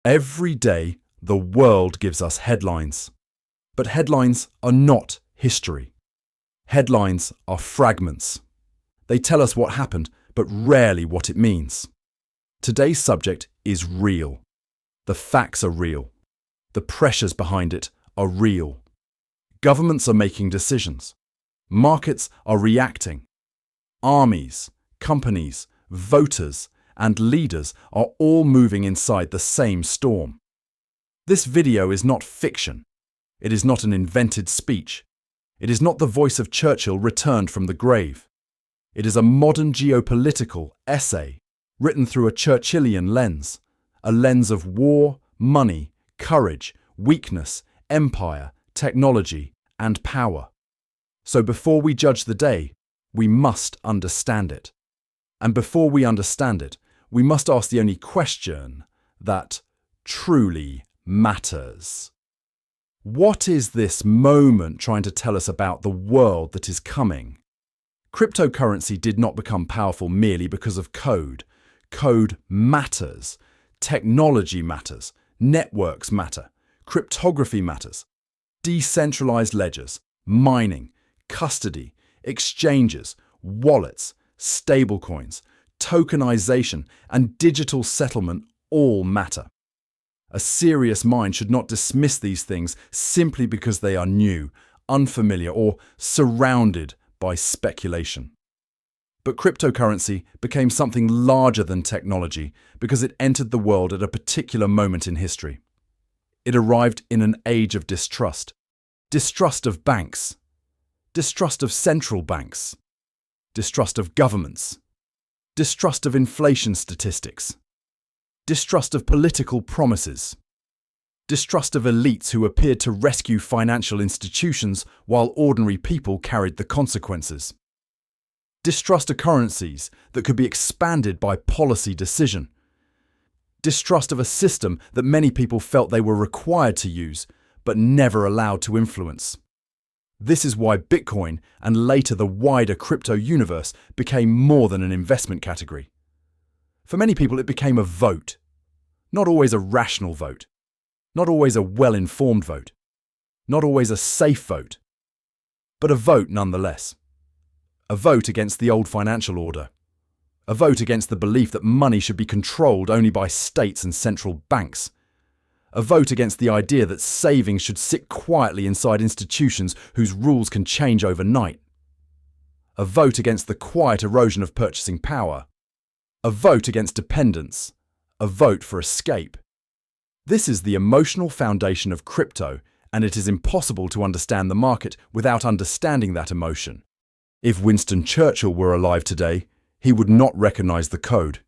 Every day, the world gives us headlines. But headlines are not history. Headlines are fragments. They tell us what happened, but rarely what it means. Today's subject is real. The facts are real. The pressures behind it are real. Governments are making decisions. Markets are reacting. Armies, companies, voters, and leaders are all moving inside the same storm. This video is not fiction. It is not an invented speech. It is not the voice of Churchill returned from the grave. It is a modern geopolitical essay written through a Churchillian lens, a lens of war, money, courage, weakness, empire, technology, and power. So before we judge the day, we must understand it. And before we understand it, we must ask the only question that truly matters. What is this moment trying to tell us about the world that is coming? Cryptocurrency did not become powerful merely because of code. Code matters. Technology matters. Networks matter. Cryptography matters. Decentralized ledgers, mining, custody, exchanges, wallets, stablecoins, tokenization, and digital settlement all matter. A serious mind should not dismiss these things simply because they are new, unfamiliar, or surrounded by speculation. But cryptocurrency became something larger than technology because it entered the world at a particular moment in history. It arrived in an age of distrust. Distrust of banks. Distrust of central banks. Distrust of governments. Distrust of inflation statistics. Distrust of political promises. Distrust of elites who appeared to rescue financial institutions while ordinary people carried the consequences. Distrust of currencies that could be expanded by policy decision. Distrust of a system that many people felt they were required to use, but never allowed to influence. This is why Bitcoin and later the wider crypto universe became more than an investment category. For many people, it became a vote. Not always a rational vote. Not always a well-informed vote. Not always a safe vote. But a vote nonetheless. A vote against the old financial order. A vote against the belief that money should be controlled only by states and central banks. A vote against the idea that savings should sit quietly inside institutions whose rules can change overnight. A vote against the quiet erosion of purchasing power. A vote against dependence. A vote for escape. This is the emotional foundation of crypto, and it is impossible to understand the market without understanding that emotion. If Winston Churchill were alive today, he would not recognize the code.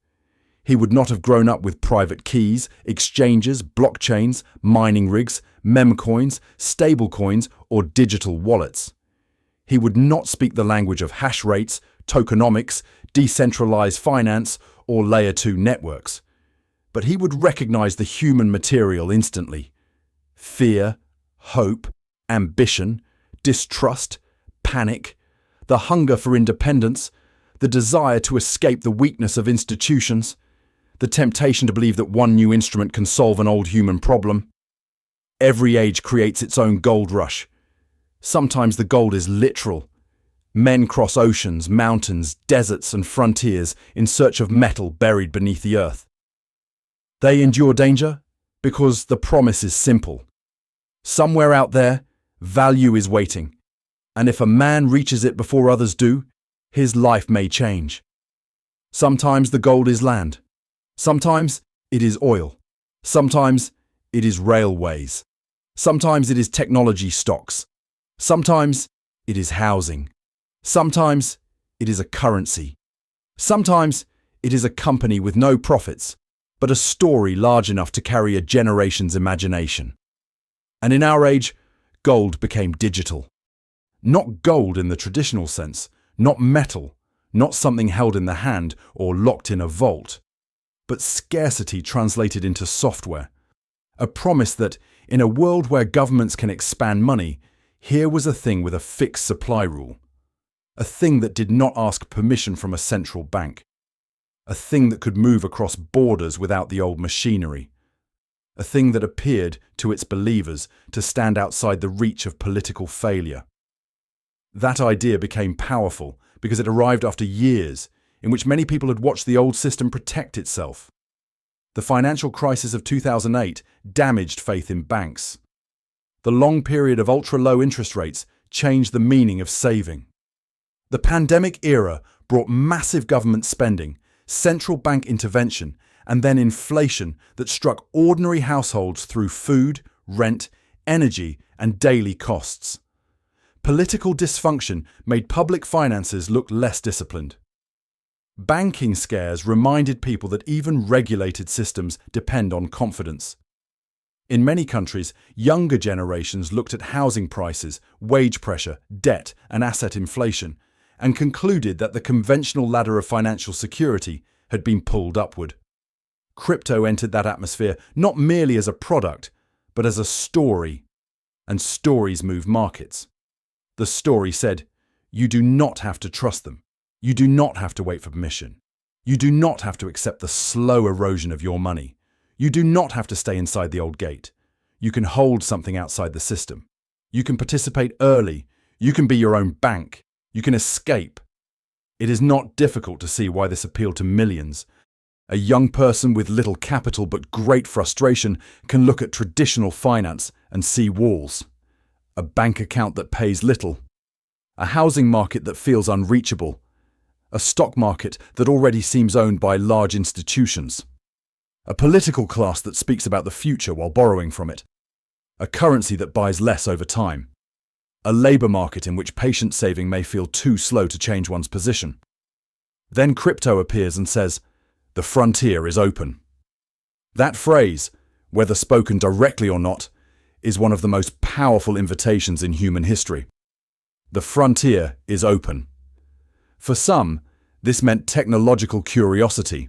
He would not have grown up with private keys, exchanges, blockchains, mining rigs, memcoins, stablecoins, or digital wallets. He would not speak the language of hash rates, tokenomics, decentralized finance, or layer 2 networks. But he would recognize the human material instantly. Fear, hope, ambition, distrust, panic, the hunger for independence, the desire to escape the weakness of institutions, the temptation to believe that one new instrument can solve an old human problem. Every age creates its own gold rush. Sometimes the gold is literal. Men cross oceans, mountains, deserts, and frontiers in search of metal buried beneath the earth. They endure danger because the promise is simple. Somewhere out there, value is waiting, and if a man reaches it before others do, his life may change. Sometimes the gold is land. Sometimes it is oil. Sometimes it is railways. Sometimes it is technology stocks. Sometimes it is housing. Sometimes it is a currency. Sometimes it is a company with no profits, but a story large enough to carry a generation's imagination. And in our age, gold became digital. Not gold in the traditional sense, not metal, not something held in the hand or locked in a vault, but scarcity translated into software. A promise that, in a world where governments can expand money, here was a thing with a fixed supply rule. A thing that did not ask permission from a central bank. A thing that could move across borders without the old machinery. a thing that appeared to its believers to stand outside the reach of political failure. That idea became powerful because it arrived after years in which many people had watched the old system protect itself. The financial crisis of 2008 damaged faith in banks. The long period of ultra-low interest rates changed the meaning of saving. The pandemic era brought massive government spending, central bank intervention, and then inflation that struck ordinary households through food, rent, energy, and daily costs. Political dysfunction made public finances look less disciplined. Banking scares reminded people that even regulated systems depend on confidence. In many countries, younger generations looked at housing prices, wage pressure, debt, and asset inflation, and concluded that the conventional ladder of financial security had been pulled upward. Crypto entered that atmosphere not merely as a product, but as a story. And stories move markets. The story said, you do not have to trust them. You do not have to wait for permission. You do not have to accept the slow erosion of your money. You do not have to stay inside the old gate. You can hold something outside the system. You can participate early. You can be your own bank. You can escape. It is not difficult to see why this appealed to millions. A young person with little capital but great frustration can look at traditional finance and see walls. A bank account that pays little. A housing market that feels unreachable. A stock market that already seems owned by large institutions. A political class that speaks about the future while borrowing from it. A currency that buys less over time. A labour market in which patient saving may feel too slow to change one's position. Then crypto appears and says, the frontier is open. That phrase, whether spoken directly or not, is one of the most powerful invitations in human history. The frontier is open. For some, this meant technological curiosity.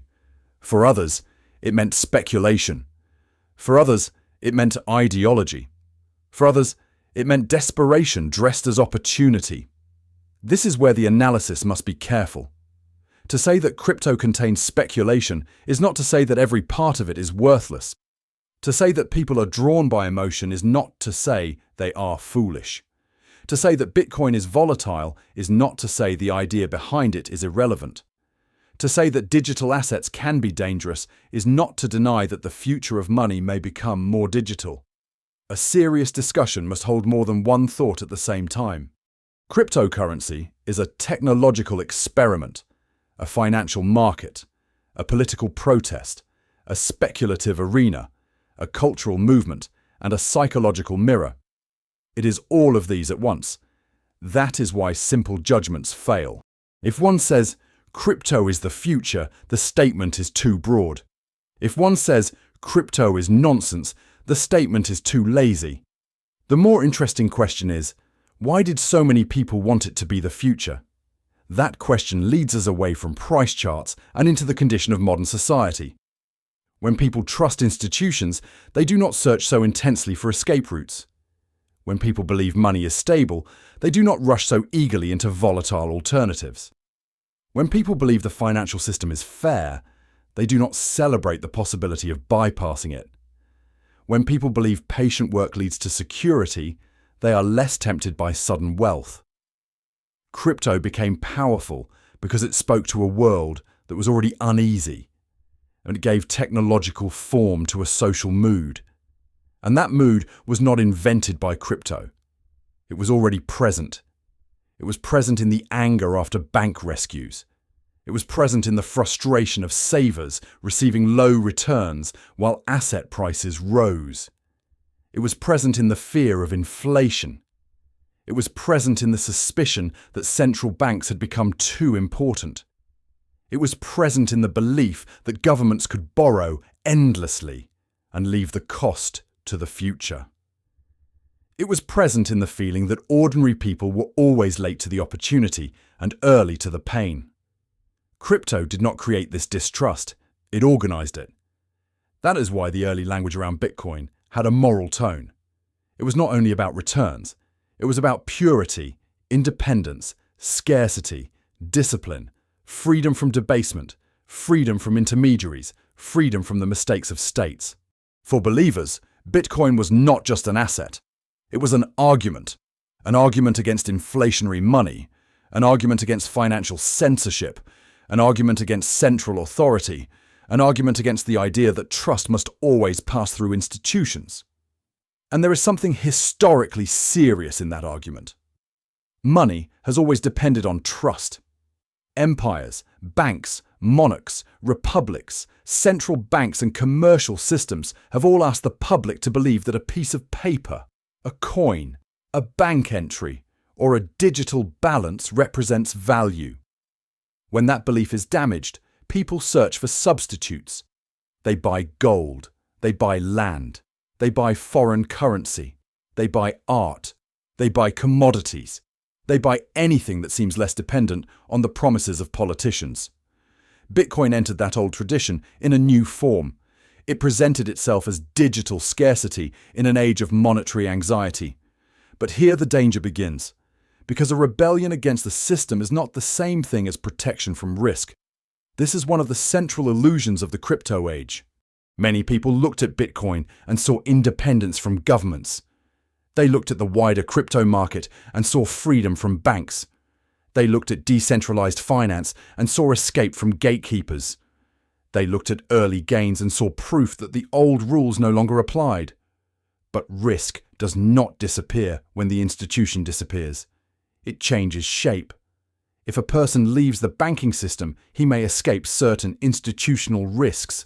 For others, it meant speculation. For others, it meant ideology. For others, it meant desperation dressed as opportunity. This is where the analysis must be careful. To say that crypto contains speculation is not to say that every part of it is worthless. To say that people are drawn by emotion is not to say they are foolish. To say that Bitcoin is volatile is not to say the idea behind it is irrelevant. To say that digital assets can be dangerous is not to deny that the future of money may become more digital. A serious discussion must hold more than one thought at the same time. Cryptocurrency is a technological experiment, a financial market, a political protest, a speculative arena, a cultural movement, and a psychological mirror. It is all of these at once. That is why simple judgments fail. If one says, crypto is the future, the statement is too broad. If one says, crypto is nonsense, the statement is too lazy. The more interesting question is, why did so many people want it to be the future? That question leads us away from price charts and into the condition of modern society. When people trust institutions, they do not search so intensely for escape routes. When people believe money is stable, they do not rush so eagerly into volatile alternatives. When people believe the financial system is fair, they do not celebrate the possibility of bypassing it. When people believe patient work leads to security, they are less tempted by sudden wealth. Crypto became powerful because it spoke to a world that was already uneasy, and it gave technological form to a social mood. And that mood was not invented by crypto. It was already present. It was present in the anger after bank rescues. It was present in the frustration of savers receiving low returns while asset prices rose. It was present in the fear of inflation. It was present in the suspicion that central banks had become too important. It was present in the belief that governments could borrow endlessly and leave the cost to the future. It was present in the feeling that ordinary people were always late to the opportunity and early to the pain. Crypto did not create this distrust, it organized it. That is why the early language around Bitcoin had a moral tone. It was not only about returns, it was about purity, independence, scarcity, discipline, freedom from debasement, freedom from intermediaries, freedom from the mistakes of states. For believers, Bitcoin was not just an asset. It was an argument against inflationary money, an argument against financial censorship, an argument against central authority, an argument against the idea that trust must always pass through institutions. And there is something historically serious in that argument. Money has always depended on trust. Empires, banks, monarchs, republics, central banks and commercial systems have all asked the public to believe that a piece of paper, a coin, a bank entry, or a digital balance represents value. When that belief is damaged, people search for substitutes. They buy gold, they buy land, they buy foreign currency, they buy art, they buy commodities, they buy anything that seems less dependent on the promises of politicians. Bitcoin entered that old tradition in a new form. It presented itself as digital scarcity in an age of monetary anxiety. But here the danger begins, because a rebellion against the system is not the same thing as protection from risk. This is one of the central illusions of the crypto age. Many people looked at Bitcoin and saw independence from governments. They looked at the wider crypto market and saw freedom from banks. They looked at decentralized finance and saw escape from gatekeepers. They looked at early gains and saw proof that the old rules no longer applied. But risk does not disappear when the institution disappears. It changes shape. If a person leaves the banking system, he may escape certain institutional risks.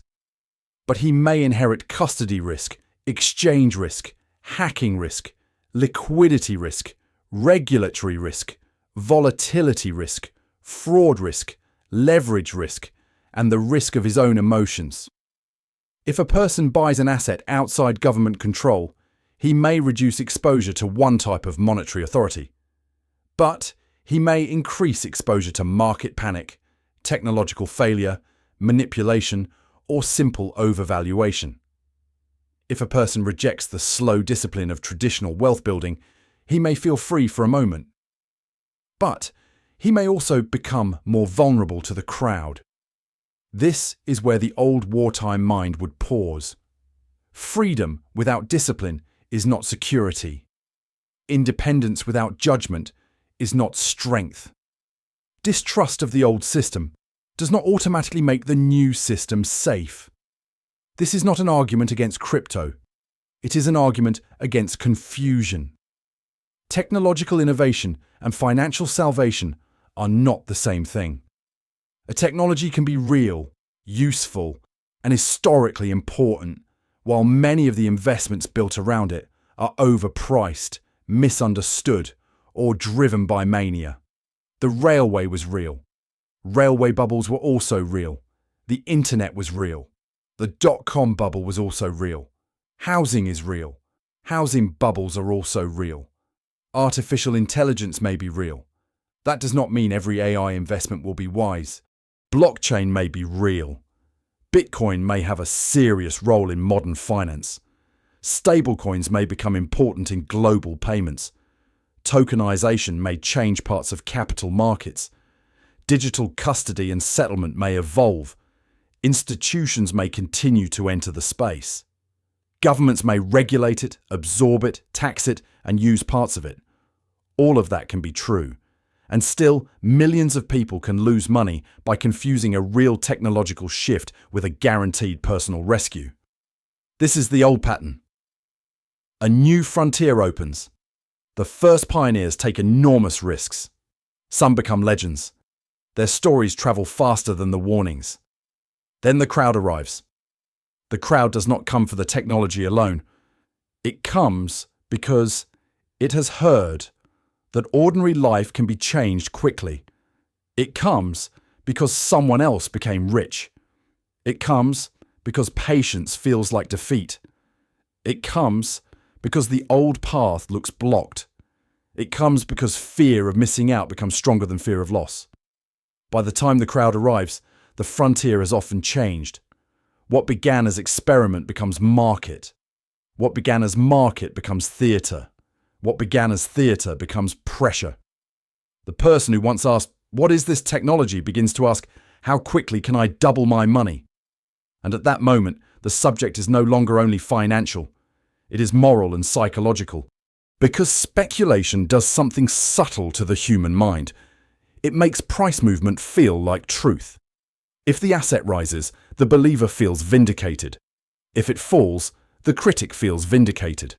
But he may inherit custody risk, exchange risk, hacking risk, liquidity risk, regulatory risk, volatility risk, fraud risk, leverage risk, and the risk of his own emotions. If a person buys an asset outside government control, he may reduce exposure to one type of monetary authority. But he may increase exposure to market panic, technological failure, manipulation, or simple overvaluation. If a person rejects the slow discipline of traditional wealth building, he may feel free for a moment. But he may also become more vulnerable to the crowd. This is where the old wartime mind would pause. Freedom without discipline is not security. Independence without judgment is not strength. Distrust of the old system does not automatically make the new system safe. This is not an argument against crypto. It is an argument against confusion. Technological innovation and financial salvation are not the same thing. A technology can be real, useful, and historically important, while many of the investments built around it are overpriced, misunderstood, or driven by mania. The railway was real. Railway bubbles were also real. The internet was real. The dot-com bubble was also real. Housing is real. Housing bubbles are also real. Artificial intelligence may be real. That does not mean every AI investment will be wise. Blockchain may be real. Bitcoin may have a serious role in modern finance. Stablecoins may become important in global payments. Tokenization may change parts of capital markets. Digital custody and settlement may evolve. Institutions may continue to enter the space. Governments may regulate it, absorb it, tax it, and use parts of it. All of that can be true. And still, millions of people can lose money by confusing a real technological shift with a guaranteed personal rescue. This is the old pattern. A new frontier opens. The first pioneers take enormous risks. Some become legends. Their stories travel faster than the warnings. Then the crowd arrives. The crowd does not come for the technology alone. It comes because it has heard that ordinary life can be changed quickly. It comes because someone else became rich. It comes because patience feels like defeat. It comes because the old path looks blocked. It comes because fear of missing out becomes stronger than fear of loss. By the time the crowd arrives, the frontier has often changed. What began as experiment becomes market. What began as market becomes theatre. What began as theatre becomes pressure. The person who once asked, "What is this technology?" begins to ask, "How quickly can I double my money?" And at that moment, the subject is no longer only financial, it is moral and psychological. Because speculation does something subtle to the human mind. It makes price movement feel like truth. If the asset rises, the believer feels vindicated. If it falls, the critic feels vindicated.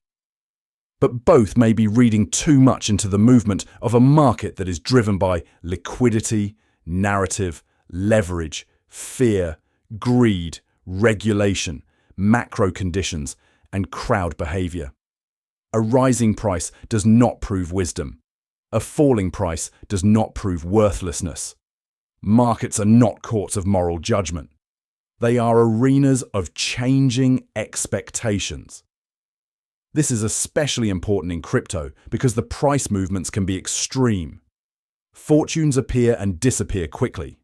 But both may be reading too much into the movement of a market that is driven by liquidity, narrative, leverage, fear, greed, regulation, macro conditions, and crowd behavior. A rising price does not prove wisdom. A falling price does not prove worthlessness. Markets are not courts of moral judgment. They are arenas of changing expectations. This is especially important in crypto because the price movements can be extreme. Fortunes appear and disappear quickly.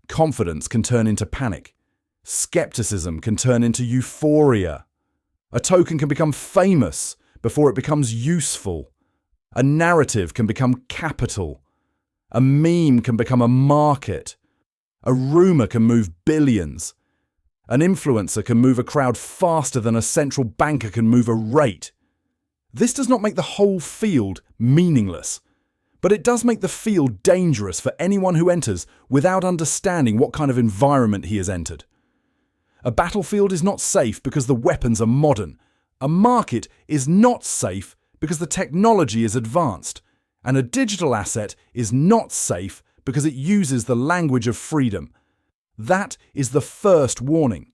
Confidence can turn into panic. Skepticism can turn into euphoria. A token can become famous before it becomes useful. A narrative can become capital. A meme can become a market. A rumor can move billions. An influencer can move a crowd faster than a central banker can move a rate. This does not make the whole field meaningless, but it does make the field dangerous for anyone who enters without understanding what kind of environment he has entered. A battlefield is not safe because the weapons are modern. A market is not safe because the technology is advanced. And a digital asset is not safe because it uses the language of freedom. That is the first warning.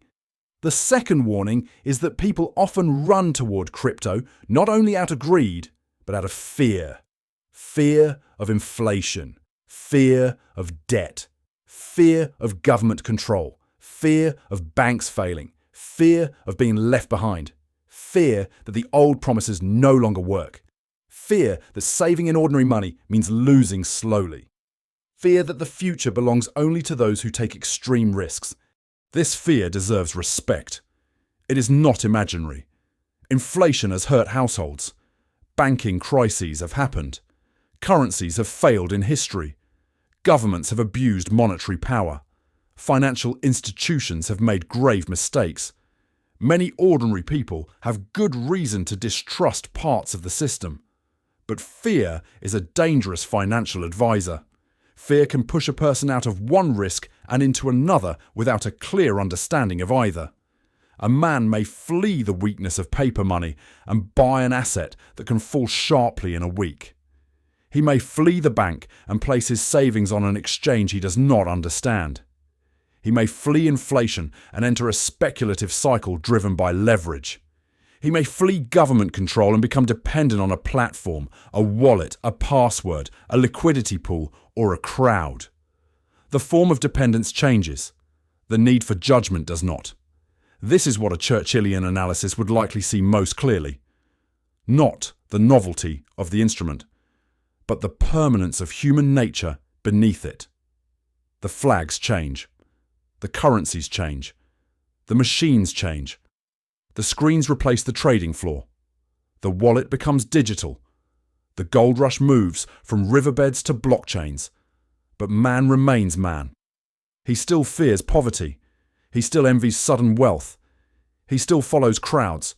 The second warning is that people often run toward crypto not only out of greed, but out of fear. Fear of inflation, fear of debt, fear of government control, fear of banks failing, fear of being left behind, fear that the old promises no longer work, fear that saving in ordinary money means losing slowly, fear that the future belongs only to those who take extreme risks. This fear deserves respect. It is not imaginary. Inflation has hurt households. Banking crises have happened. Currencies have failed in history. Governments have abused monetary power. Financial institutions have made grave mistakes. Many ordinary people have good reason to distrust parts of the system. But fear is a dangerous financial advisor. Fear can push a person out of one risk and into another without a clear understanding of either. A man may flee the weakness of paper money and buy an asset that can fall sharply in a week. He may flee the bank and place his savings on an exchange he does not understand. He may flee inflation and enter a speculative cycle driven by leverage. He may flee government control and become dependent on a platform, a wallet, a password, a liquidity pool, or a crowd. The form of dependence changes. The need for judgment does not. This is what a Churchillian analysis would likely see most clearly. Not the novelty of the instrument, but the permanence of human nature beneath it. The flags change. The currencies change. The machines change. The screens replace the trading floor. The wallet becomes digital. The gold rush moves from riverbeds to blockchains. But man remains man. He still fears poverty. He still envies sudden wealth. He still follows crowds.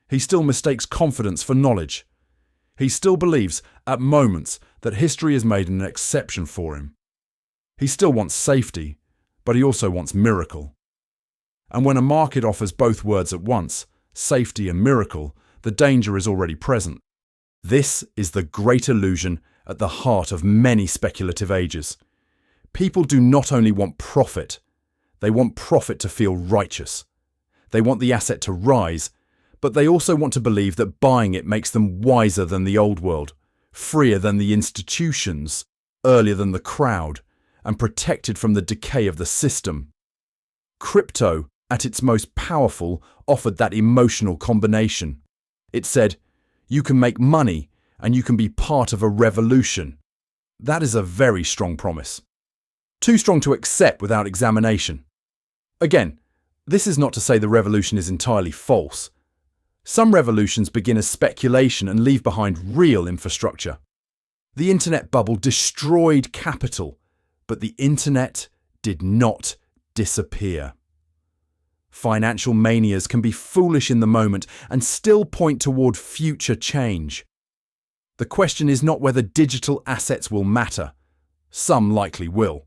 He still mistakes confidence for knowledge. He still believes, at moments, that history has made an exception for him. He still wants safety, but he also wants miracle. And when a market offers both words at once, safety and miracle, the danger is already present. This is the great illusion at the heart of many speculative ages. People do not only want profit, they want profit to feel righteous. They want the asset to rise, but they also want to believe that buying it makes them wiser than the old world, freer than the institutions, earlier than the crowd, and protected from the decay of the system. Crypto, at its most powerful, offered that emotional combination. It said, you can make money and you can be part of a revolution. That is a very strong promise. Too strong to accept without examination. Again, this is not to say the revolution is entirely false. Some revolutions begin as speculation and leave behind real infrastructure. The internet bubble destroyed capital, but the internet did not disappear. Financial manias can be foolish in the moment and still point toward future change. The question is not whether digital assets will matter. Some likely will.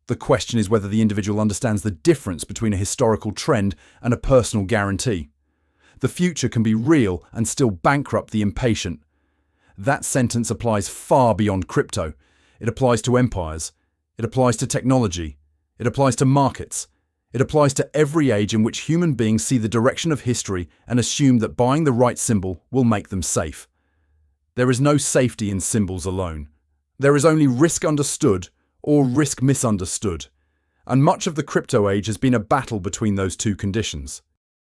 The question is whether the individual understands the difference between a historical trend and a personal guarantee. The future can be real and still bankrupt the impatient. That sentence applies far beyond crypto. It applies to empires. It applies to technology. It applies to markets. It applies to every age in which human beings see the direction of history and assume that buying the right symbol will make them safe. There is no safety in symbols alone. There is only risk understood or risk misunderstood. And much of the crypto age has been a battle between those two conditions.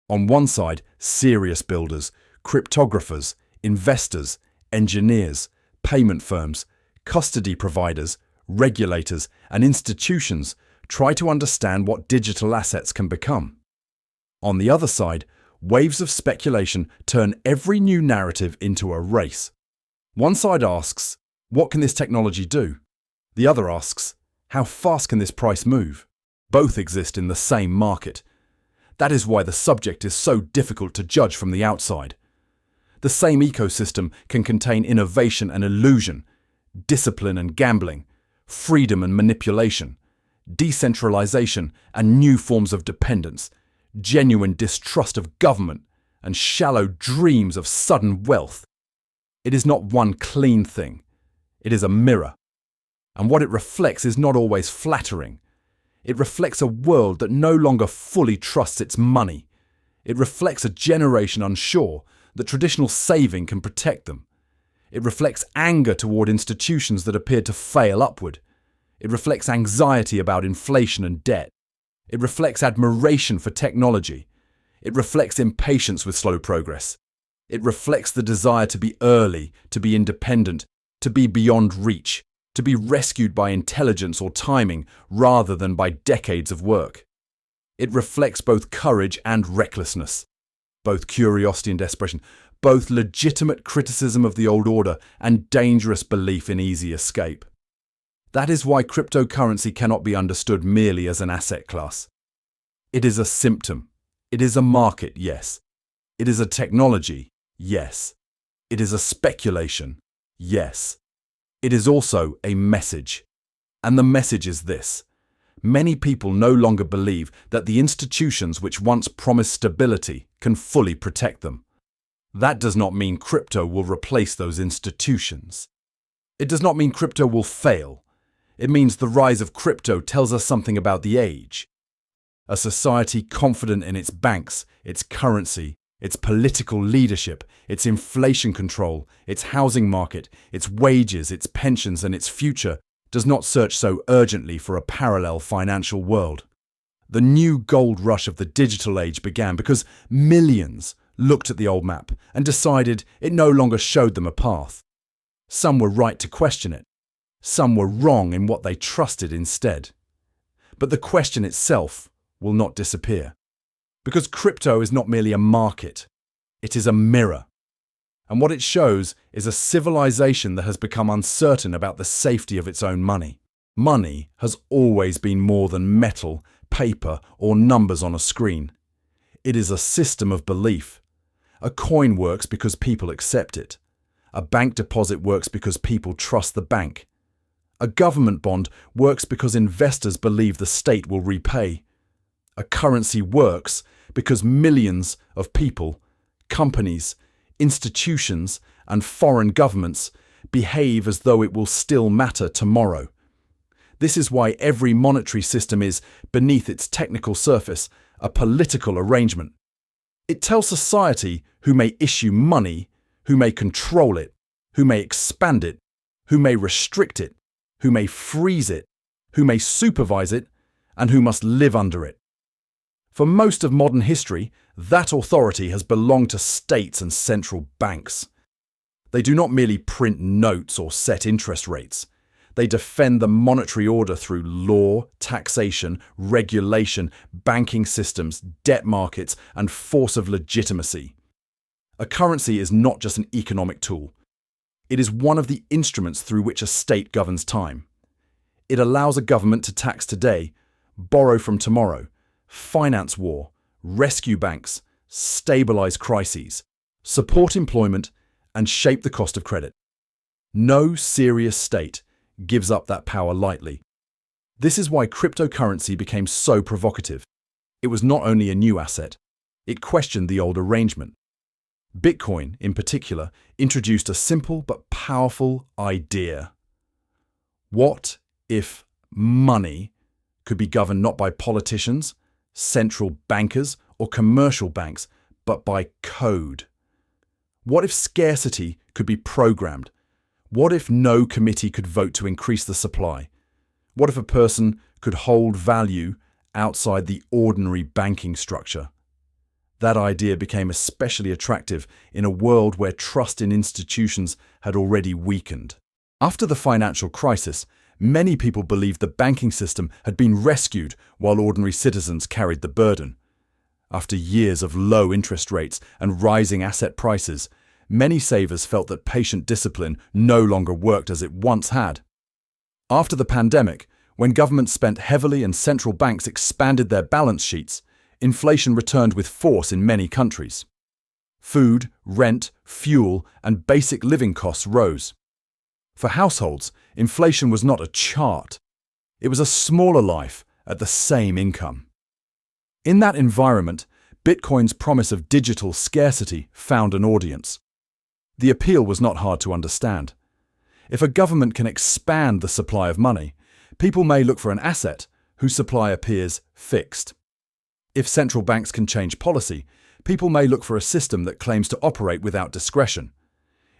On one side, serious builders, cryptographers, investors, engineers, payment firms, custody providers, regulators, and institutions try to understand what digital assets can become. On the other side, waves of speculation turn every new narrative into a race. One side asks, what can this technology do? The other asks, how fast can this price move? Both exist in the same market. That is why the subject is so difficult to judge from the outside. The same ecosystem can contain innovation and illusion, discipline and gambling, freedom and manipulation, decentralization and new forms of dependence, genuine distrust of government, and shallow dreams of sudden wealth. It is not one clean thing. It is a mirror. And what it reflects is not always flattering. It reflects a world that no longer fully trusts its money. It reflects a generation unsure that traditional saving can protect them. It reflects anger toward institutions that appear to fail upward. It reflects anxiety about inflation and debt. It reflects admiration for technology. It reflects impatience with slow progress. It reflects the desire to be early, to be independent, to be beyond reach, to be rescued by intelligence or timing rather than by decades of work. It reflects both courage and recklessness, both curiosity and desperation, both legitimate criticism of the old order and dangerous belief in easy escape. That is why cryptocurrency cannot be understood merely as an asset class. It is a symptom. It is a market, yes. It is a technology, yes. It is a speculation, yes. It is also a message. And the message is this. Many people no longer believe that the institutions which once promised stability can fully protect them. That does not mean crypto will replace those institutions. It does not mean crypto will fail. It means the rise of crypto tells us something about the age. A society confident in its banks, its currency, its political leadership, its inflation control, its housing market, its wages, its pensions, and its future does not search so urgently for a parallel financial world. The new gold rush of the digital age began because millions looked at the old map and decided it no longer showed them a path. Some were right to question it. Some were wrong in what they trusted instead. But the question itself will not disappear. Because crypto is not merely a market, it is a mirror. And what it shows is a civilization that has become uncertain about the safety of its own money. Money has always been more than metal, paper, or numbers on a screen. It is a system of belief. A coin works because people accept it. A bank deposit works because people trust the bank. A government bond works because investors believe the state will repay. A currency works because millions of people, companies, institutions, and foreign governments behave as though it will still matter tomorrow. This is why every monetary system is, beneath its technical surface, a political arrangement. It tells society who may issue money, who may control it, who may expand it, who may restrict it, who may freeze it, who may supervise it, and who must live under it. For most of modern history, that authority has belonged to states and central banks. They do not merely print notes or set interest rates. They defend the monetary order through law, taxation, regulation, banking systems, debt markets, and force of legitimacy. A currency is not just an economic tool. It is one of the instruments through which a state governs time. It allows a government to tax today, borrow from tomorrow, finance war, rescue banks, stabilize crises, support employment, and shape the cost of credit. No serious state gives up that power lightly. This is why cryptocurrency became so provocative. It was not only a new asset, it questioned the old arrangement. Bitcoin, in particular, introduced a simple but powerful idea. What if money could be governed not by politicians, central bankers, or commercial banks, but by code? What if scarcity could be programmed? What if no committee could vote to increase the supply? What if a person could hold value outside the ordinary banking structure? That idea became especially attractive in a world where trust in institutions had already weakened. After the financial crisis, many people believed the banking system had been rescued while ordinary citizens carried the burden. After years of low interest rates and rising asset prices, many savers felt that patient discipline no longer worked as it once had. After the pandemic, when governments spent heavily and central banks expanded their balance sheets, inflation returned with force in many countries. Food, rent, fuel, and basic living costs rose. For households, inflation was not a chart. It was a smaller life at the same income. In that environment, Bitcoin's promise of digital scarcity found an audience. The appeal was not hard to understand. If a government can expand the supply of money, people may look for an asset whose supply appears fixed. If central banks can change policy, people may look for a system that claims to operate without discretion.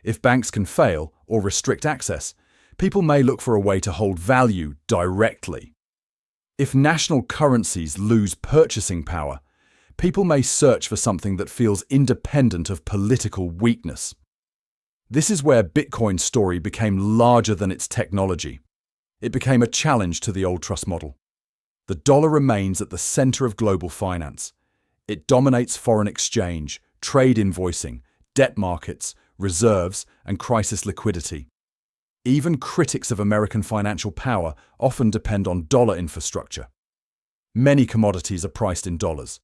If banks can fail or restrict access, people may look for a way to hold value directly. If national currencies lose purchasing power, people may search for something that feels independent of political weakness. This is where Bitcoin's story became larger than its technology. It became a challenge to the old trust model. The dollar remains at the center of global finance. It dominates foreign exchange, trade invoicing, debt markets, reserves, and crisis liquidity. Even critics of American financial power often depend on dollar infrastructure. Many commodities are priced in dollars.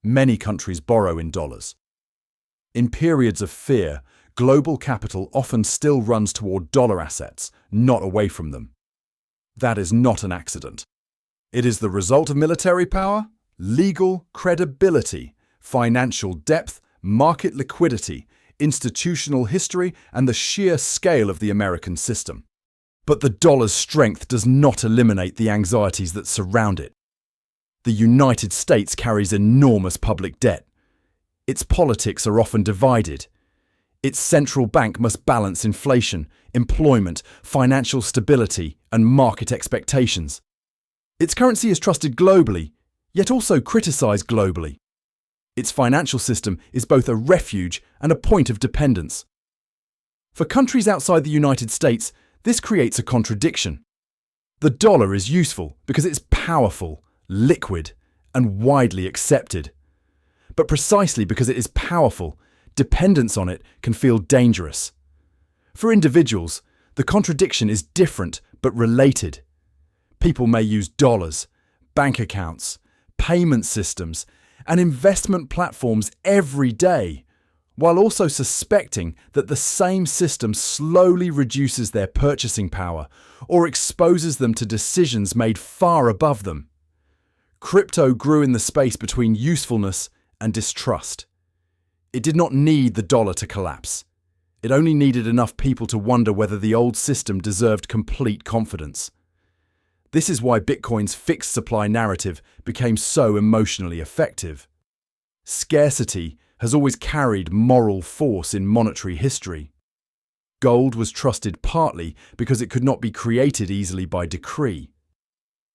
Many countries borrow in dollars. In periods of fear, global capital often still runs toward dollar assets, not away from them. That is not an accident. It is the result of military power, legal credibility, financial depth, market liquidity, institutional history, and the sheer scale of the American system. But the dollar's strength does not eliminate the anxieties that surround it. The United States carries enormous public debt. Its politics are often divided. Its central bank must balance inflation, employment, financial stability, and market expectations. Its currency is trusted globally, yet also criticized globally. Its financial system is both a refuge and a point of dependence. For countries outside the United States, this creates a contradiction. The dollar is useful because it's powerful, liquid, and widely accepted. But precisely because it is powerful, dependence on it can feel dangerous. For individuals, the contradiction is different but related. People may use dollars, bank accounts, payment systems, and investment platforms every day, while also suspecting that the same system slowly reduces their purchasing power or exposes them to decisions made far above them. Crypto grew in the space between usefulness and distrust. It did not need the dollar to collapse. It only needed enough people to wonder whether the old system deserved complete confidence. This is why Bitcoin's fixed supply narrative became so emotionally effective. Scarcity has always carried moral force in monetary history. Gold was trusted partly because it could not be created easily by decree.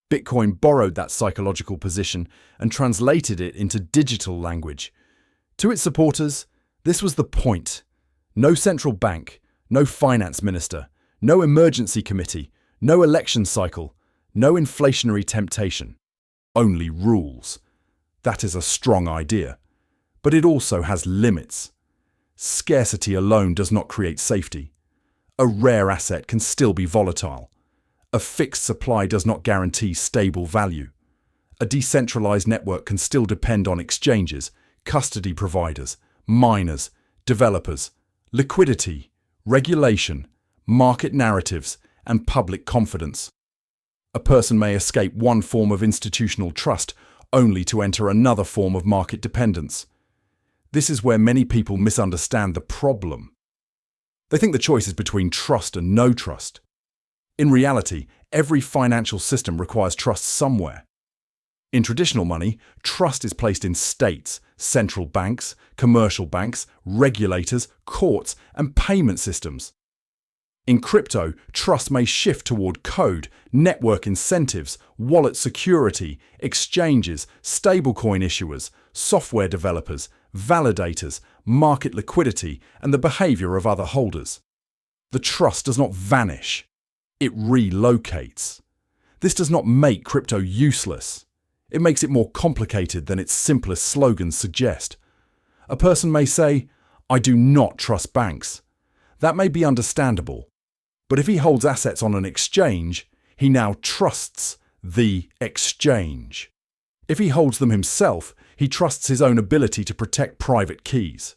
Bitcoin borrowed that psychological position and translated it into digital language. To its supporters, this was the point. No central bank, no finance minister, no emergency committee, no election cycle, no inflationary temptation. Only rules. That is a strong idea. But it also has limits. Scarcity alone does not create safety. A rare asset can still be volatile. A fixed supply does not guarantee stable value. A decentralized network can still depend on exchanges, custody providers, miners, developers, liquidity, regulation, market narratives, and public confidence. A person may escape one form of institutional trust only to enter another form of market dependence. This is where many people misunderstand the problem. They think the choice is between trust and no trust. In reality, every financial system requires trust somewhere. In traditional money, trust is placed in states, central banks, commercial banks, regulators, courts, and payment systems. In crypto, trust may shift toward code, network incentives, wallet security, exchanges, stablecoin issuers, software developers, validators, market liquidity, and the behavior of other holders. The trust does not vanish. It relocates. This does not make crypto useless. It makes it more complicated than its simplest slogans suggest. A person may say, "I do not trust banks." That may be understandable. But if he holds assets on an exchange, he now trusts the exchange. If he holds them himself, he trusts his own ability to protect private keys.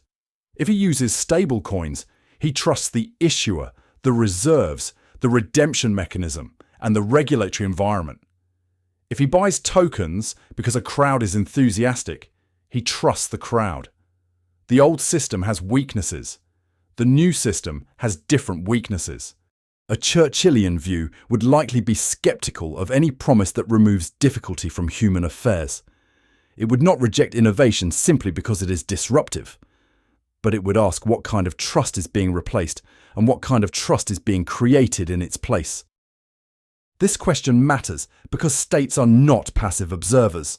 If he uses stablecoins, he trusts the issuer, the reserves, the redemption mechanism, and the regulatory environment. If he buys tokens because a crowd is enthusiastic, he trusts the crowd. The old system has weaknesses. The new system has different weaknesses. A Churchillian view would likely be skeptical of any promise that removes difficulty from human affairs. It would not reject innovation simply because it is disruptive, but it would ask what kind of trust is being replaced and what kind of trust is being created in its place. This question matters because states are not passive observers.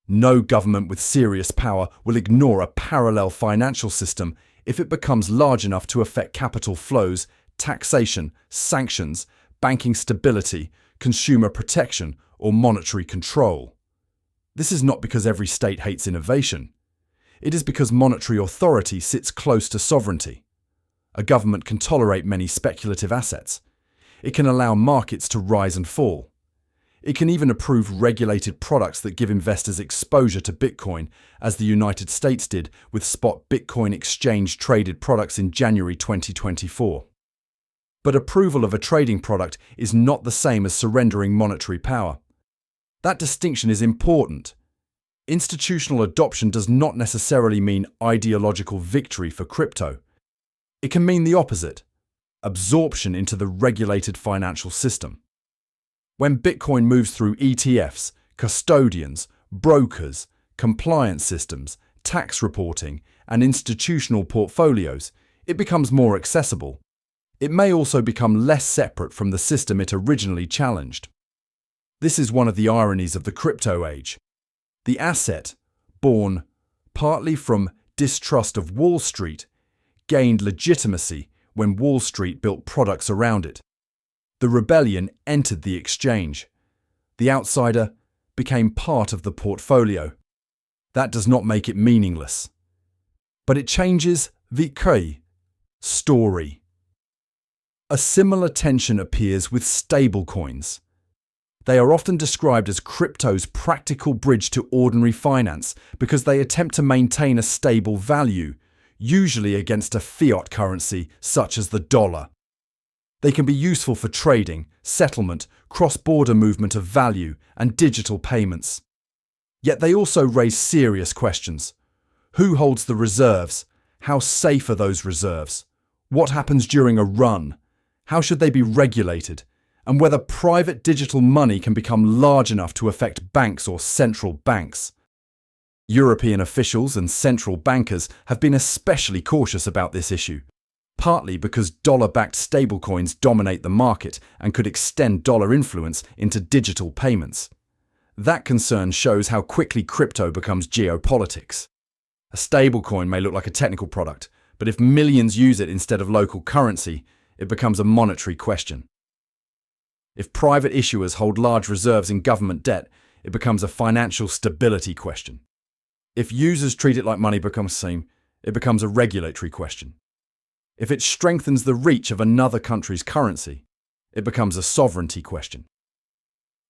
No government with serious power will ignore a parallel financial system if it becomes large enough to affect capital flows, taxation, sanctions, banking stability, consumer protection, or monetary control. This is not because every state hates innovation. It is because monetary authority sits close to sovereignty. A government can tolerate many speculative assets. It can allow markets to rise and fall. It can even approve regulated products that give investors exposure to Bitcoin, as the United States did with spot Bitcoin exchange-traded products in January 2024. But approval of a trading product is not the same as surrendering monetary power. That distinction is important. Institutional adoption does not necessarily mean ideological victory for crypto. It can mean the opposite: absorption into the regulated financial system. When Bitcoin moves through ETFs, custodians, brokers, compliance systems, tax reporting, and institutional portfolios, it becomes more accessible. It may also become less separate from the system it originally challenged. This is one of the ironies of the crypto age. The asset, born partly from distrust of Wall Street, gained legitimacy when Wall Street built products around it. The rebellion entered the exchange. The outsider became part of the portfolio. That does not make it meaningless. But it changes the story. A similar tension appears with stablecoins. They are often described as crypto's practical bridge to ordinary finance because they attempt to maintain a stable value, usually against a fiat currency such as the dollar. They can be useful for trading, settlement, cross-border movement of value, and digital payments. Yet they also raise serious questions. Who holds the reserves? How safe are those reserves? What happens during a run? How should they be regulated? And whether private digital money can become large enough to affect banks or central banks. European officials and central bankers have been especially cautious about this issue, partly because dollar-backed stablecoins dominate the market and could extend dollar influence into digital payments. That concern shows how quickly crypto becomes geopolitics. A stablecoin may look like a technical product, but if millions use it instead of local currency, it becomes a monetary question. If private issuers hold large reserves in government debt, it becomes a financial stability question. If users treat it like money becomes same, it becomes a regulatory question. If it strengthens the reach of another country's currency, it becomes a sovereignty question.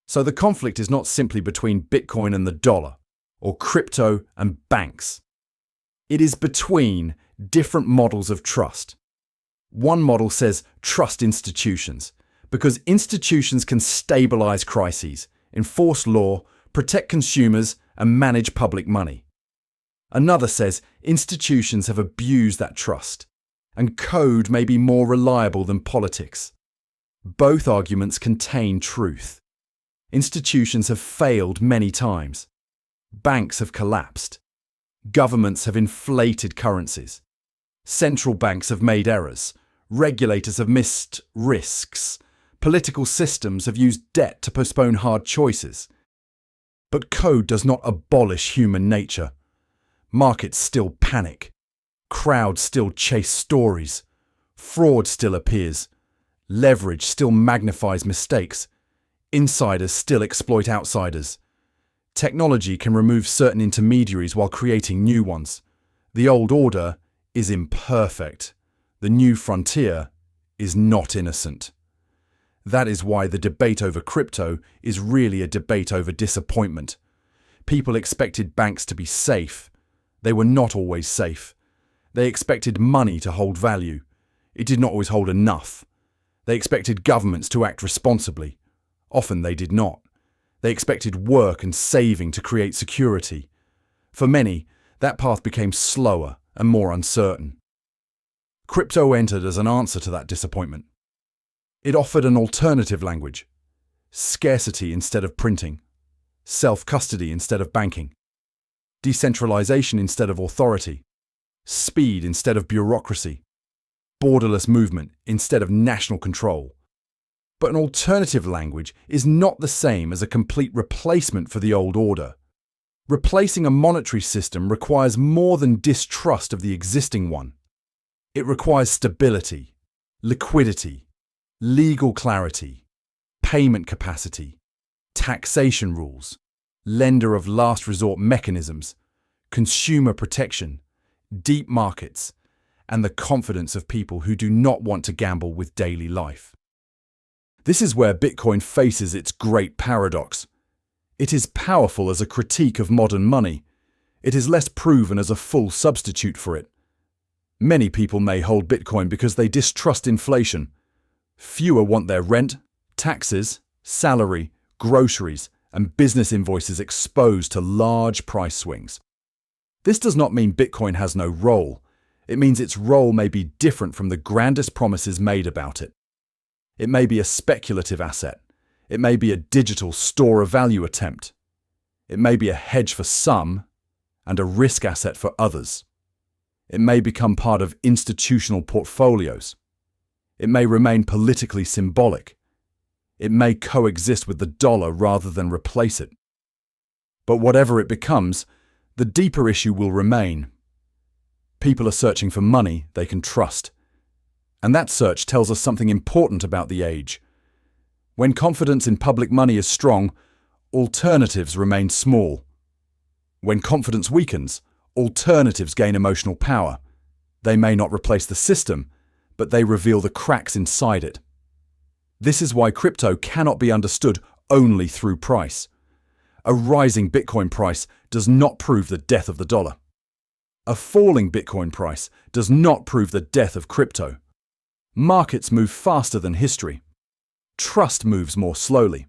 So the conflict is not simply between Bitcoin and the dollar, or crypto and banks. It is between different models of trust. One model says trust institutions, because institutions can stabilize crises, enforce law, protect consumers, and manage public money. Another says institutions have abused that trust, and code may be more reliable than politics. Both arguments contain truth. Institutions have failed many times. Banks have collapsed. Governments have inflated currencies. Central banks have made errors. Regulators have missed risks. Political systems have used debt to postpone hard choices. But code does not abolish human nature. Markets still panic. Crowds still chase stories. Fraud still appears. Leverage still magnifies mistakes. Insiders still exploit outsiders. Technology can remove certain intermediaries while creating new ones. The old order is imperfect. The new frontier is not innocent. That is why the debate over crypto is really a debate over disappointment. People expected banks to be safe. They were not always safe. They expected money to hold value. It did not always hold enough. They expected governments to act responsibly. Often they did not. They expected work and saving to create security. For many, that path became slower and more uncertain. Crypto entered as an answer to that disappointment. It offered an alternative language: scarcity instead of printing, self-custody instead of banking, decentralization instead of authority, speed instead of bureaucracy, borderless movement instead of national control. But an alternative language is not the same as a complete replacement for the old order. Replacing a monetary system requires more than distrust of the existing one. It requires stability, liquidity, legal clarity, payment capacity, taxation rules, lender of last resort mechanisms, consumer protection, deep markets, and the confidence of people who do not want to gamble with daily life. This is where Bitcoin faces its great paradox. It is powerful as a critique of modern money. It is less proven as a full substitute for it. Many people may hold Bitcoin because they distrust inflation. Fewer want their rent, taxes, salary, groceries, and business invoices exposed to large price swings. This does not mean Bitcoin has no role. It means its role may be different from the grandest promises made about it. It may be a speculative asset. It may be a digital store of value attempt. It may be a hedge for some and a risk asset for others. It may become part of institutional portfolios. It may remain politically symbolic. It may coexist with the dollar rather than replace it. But whatever it becomes, the deeper issue will remain. People are searching for money they can trust. And that search tells us something important about the age. When confidence in public money is strong, alternatives remain small. When confidence weakens, alternatives gain emotional power. They may not replace the system, but they reveal the cracks inside it. This is why crypto cannot be understood only through price. A rising Bitcoin price does not prove the death of the dollar. A falling Bitcoin price does not prove the death of crypto. Markets move faster than history. Trust moves more slowly.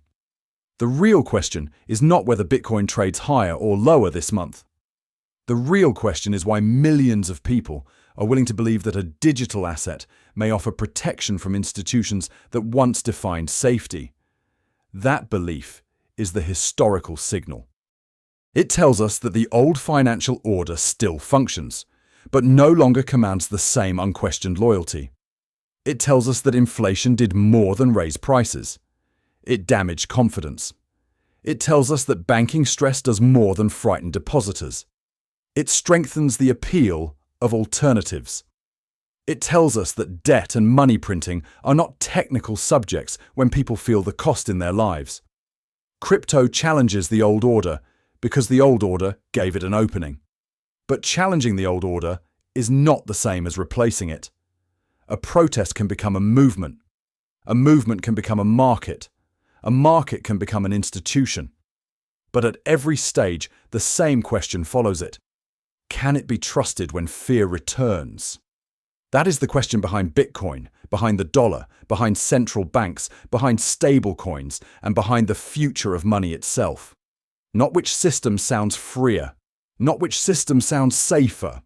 The real question is not whether Bitcoin trades higher or lower this month. The real question is why millions of people are willing to believe that a digital asset may offer protection from institutions that once defined safety. That belief is the historical signal. It tells us that the old financial order still functions, but no longer commands the same unquestioned loyalty. It tells us that inflation did more than raise prices. It damaged confidence. It tells us that banking stress does more than frighten depositors. It strengthens the appeal of alternatives. It tells us that debt and money printing are not technical subjects when people feel the cost in their lives. Crypto challenges the old order because the old order gave it an opening. But challenging the old order is not the same as replacing it. A protest can become a movement. A movement can become a market. A market can become an institution. But at every stage, the same question follows it. Can it be trusted when fear returns? That is the question behind Bitcoin, behind the dollar, behind central banks, behind stablecoins, and behind the future of money itself. Not which system sounds freer, not which system sounds safer,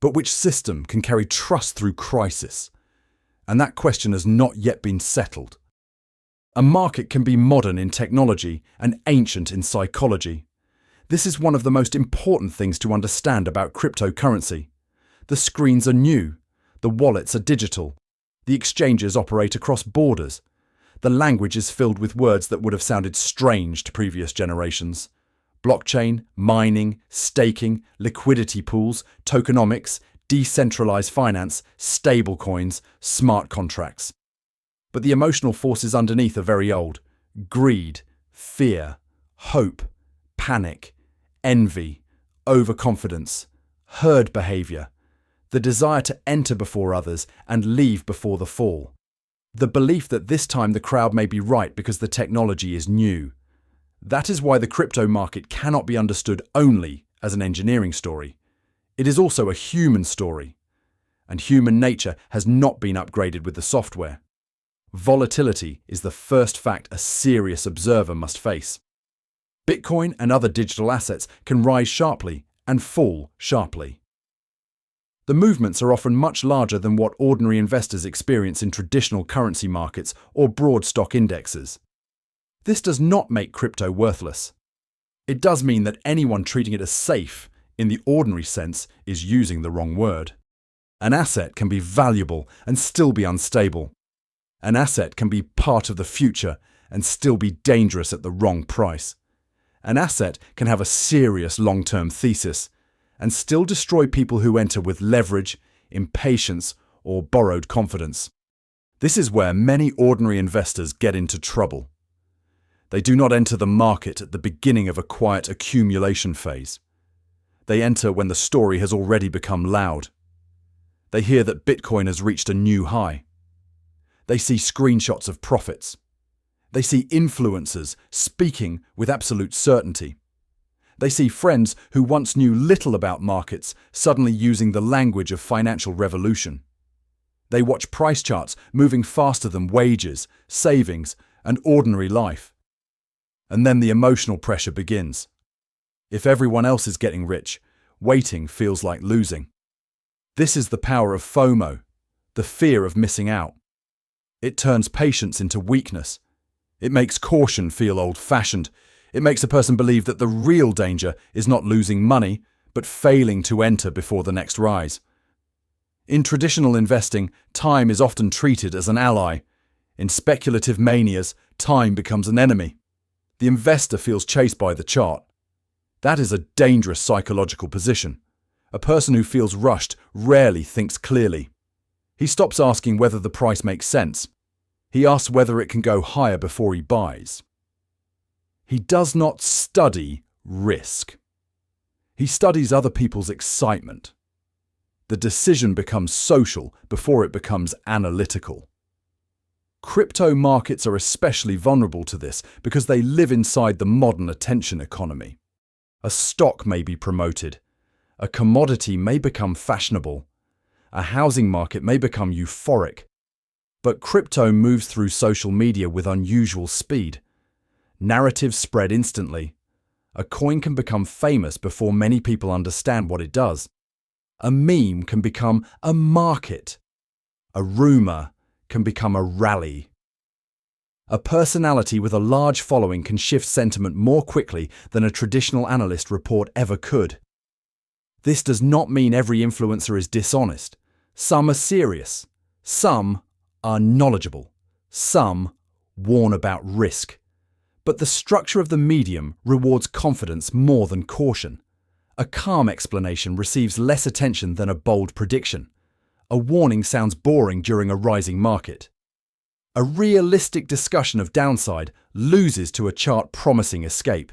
but which system can carry trust through crisis. And that question has not yet been settled. A market can be modern in technology and ancient in psychology. This is one of the most important things to understand about cryptocurrency. The screens are new, the wallets are digital, the exchanges operate across borders. The language is filled with words that would have sounded strange to previous generations. Blockchain, mining, staking, liquidity pools, tokenomics, decentralized finance, stablecoins, smart contracts. But the emotional forces underneath are very old. Greed, fear, hope, panic, envy, overconfidence, herd behavior, the desire to enter before others and leave before the fall. The belief that this time the crowd may be right because the technology is new. That is why the crypto market cannot be understood only as an engineering story. It is also a human story. And human nature has not been upgraded with the software. Volatility is the first fact a serious observer must face. Bitcoin and other digital assets can rise sharply and fall sharply. The movements are often much larger than what ordinary investors experience in traditional currency markets or broad stock indexes. This does not make crypto worthless. It does mean that anyone treating it as safe, in the ordinary sense, is using the wrong word. An asset can be valuable and still be unstable. An asset can be part of the future and still be dangerous at the wrong price. An asset can have a serious long-term thesis and still destroy people who enter with leverage, impatience, or borrowed confidence. This is where many ordinary investors get into trouble. They do not enter the market at the beginning of a quiet accumulation phase. They enter when the story has already become loud. They hear that Bitcoin has reached a new high. They see screenshots of profits. They see influencers speaking with absolute certainty. They see friends who once knew little about markets suddenly using the language of financial revolution. They watch price charts moving faster than wages, savings, and ordinary life. And then the emotional pressure begins. If everyone else is getting rich, waiting feels like losing. This is the power of FOMO, the fear of missing out. It turns patience into weakness. It makes caution feel old-fashioned. It makes a person believe that the real danger is not losing money, but failing to enter before the next rise. In traditional investing, time is often treated as an ally. In speculative manias, time becomes an enemy. The investor feels chased by the chart. That is a dangerous psychological position. A person who feels rushed rarely thinks clearly. He stops asking whether the price makes sense. He asks whether it can go higher before he buys. He does not study risk. He studies other people's excitement. The decision becomes social before it becomes analytical. Crypto markets are especially vulnerable to this because they live inside the modern attention economy. A stock may be promoted. A commodity may become fashionable. A housing market may become euphoric. But crypto moves through social media with unusual speed. Narratives spread instantly. A coin can become famous before many people understand what it does. A meme can become a market. A rumor can become a rally. A personality with a large following can shift sentiment more quickly than a traditional analyst report ever could. This does not mean every influencer is dishonest. Some are serious. Some are knowledgeable. Some warn about risk. But the structure of the medium rewards confidence more than caution. A calm explanation receives less attention than a bold prediction. A warning sounds boring during a rising market. A realistic discussion of downside loses to a chart promising escape.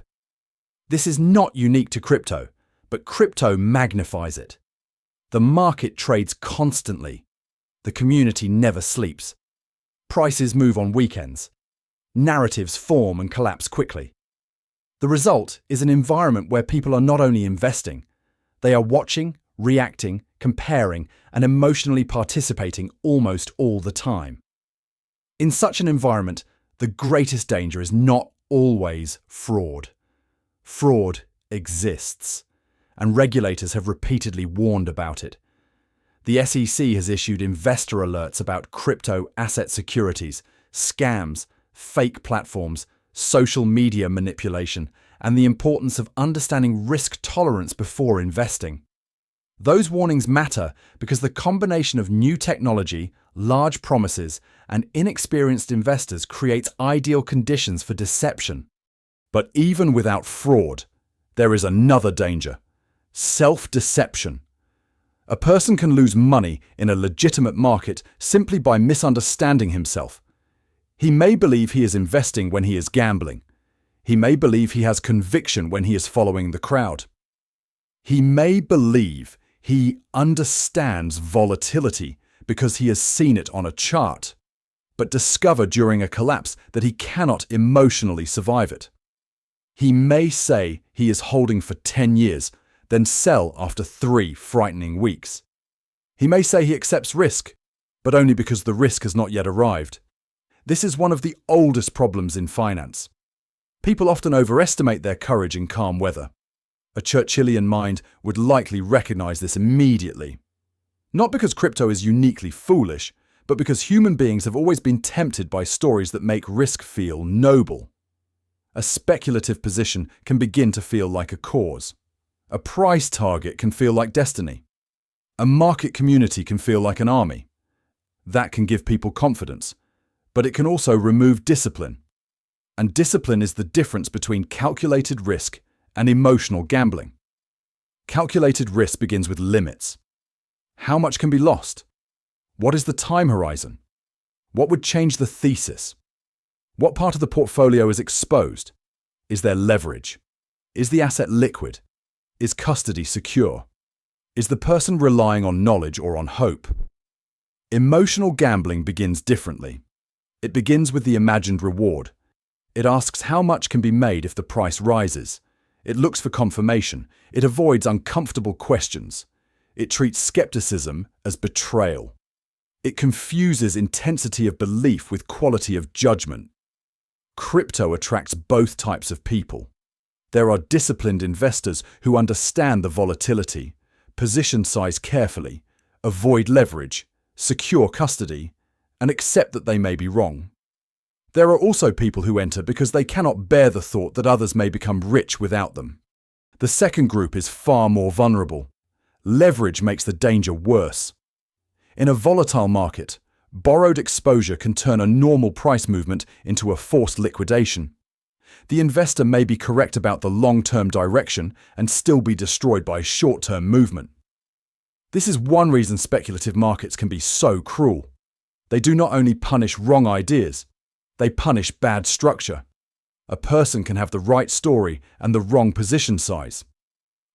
This is not unique to crypto, but crypto magnifies it. The market trades constantly. The community never sleeps. Prices move on weekends. Narratives form and collapse quickly. The result is an environment where people are not only investing, they are watching, reacting, comparing, and emotionally participating almost all the time. In such an environment, the greatest danger is not always fraud. Fraud exists, and regulators have repeatedly warned about it. The SEC has issued investor alerts about crypto asset securities, scams, fake platforms, social media manipulation, and the importance of understanding risk tolerance before investing. Those warnings matter because the combination of new technology, large promises, and inexperienced investors creates ideal conditions for deception. But even without fraud, there is another danger: self-deception. A person can lose money in a legitimate market simply by misunderstanding himself. He may believe he is investing when he is gambling. He may believe he has conviction when he is following the crowd. He may believe he understands volatility because he has seen it on a chart, but discover during a collapse that he cannot emotionally survive it. He may say he is holding for 10 years, then sell after 3 frightening weeks. He may say he accepts risk, but only because the risk has not yet arrived. This is one of the oldest problems in finance. People often overestimate their courage in calm weather. A Churchillian mind would likely recognize this immediately. Not because crypto is uniquely foolish, but because human beings have always been tempted by stories that make risk feel noble. A speculative position can begin to feel like a cause. A price target can feel like destiny. A market community can feel like an army. That can give people confidence, but it can also remove discipline. And discipline is the difference between calculated risk and emotional gambling. Calculated risk begins with limits. How much can be lost? What is the time horizon? What would change the thesis? What part of the portfolio is exposed? Is there leverage? Is the asset liquid? Is custody secure? Is the person relying on knowledge or on hope? Emotional gambling begins differently. It begins with the imagined reward. It asks how much can be made if the price rises. It looks for confirmation. It avoids uncomfortable questions. It treats skepticism as betrayal. It confuses intensity of belief with quality of judgment. Crypto attracts both types of people. There are disciplined investors who understand the volatility, position size carefully, avoid leverage, secure custody, and accept that they may be wrong. There are also people who enter because they cannot bear the thought that others may become rich without them. The second group is far more vulnerable. Leverage makes the danger worse. In a volatile market, borrowed exposure can turn a normal price movement into a forced liquidation. The investor may be correct about the long-term direction and still be destroyed by short-term movement. This is one reason speculative markets can be so cruel. They do not only punish wrong ideas, they punish bad structure. A person can have the right story and the wrong position size.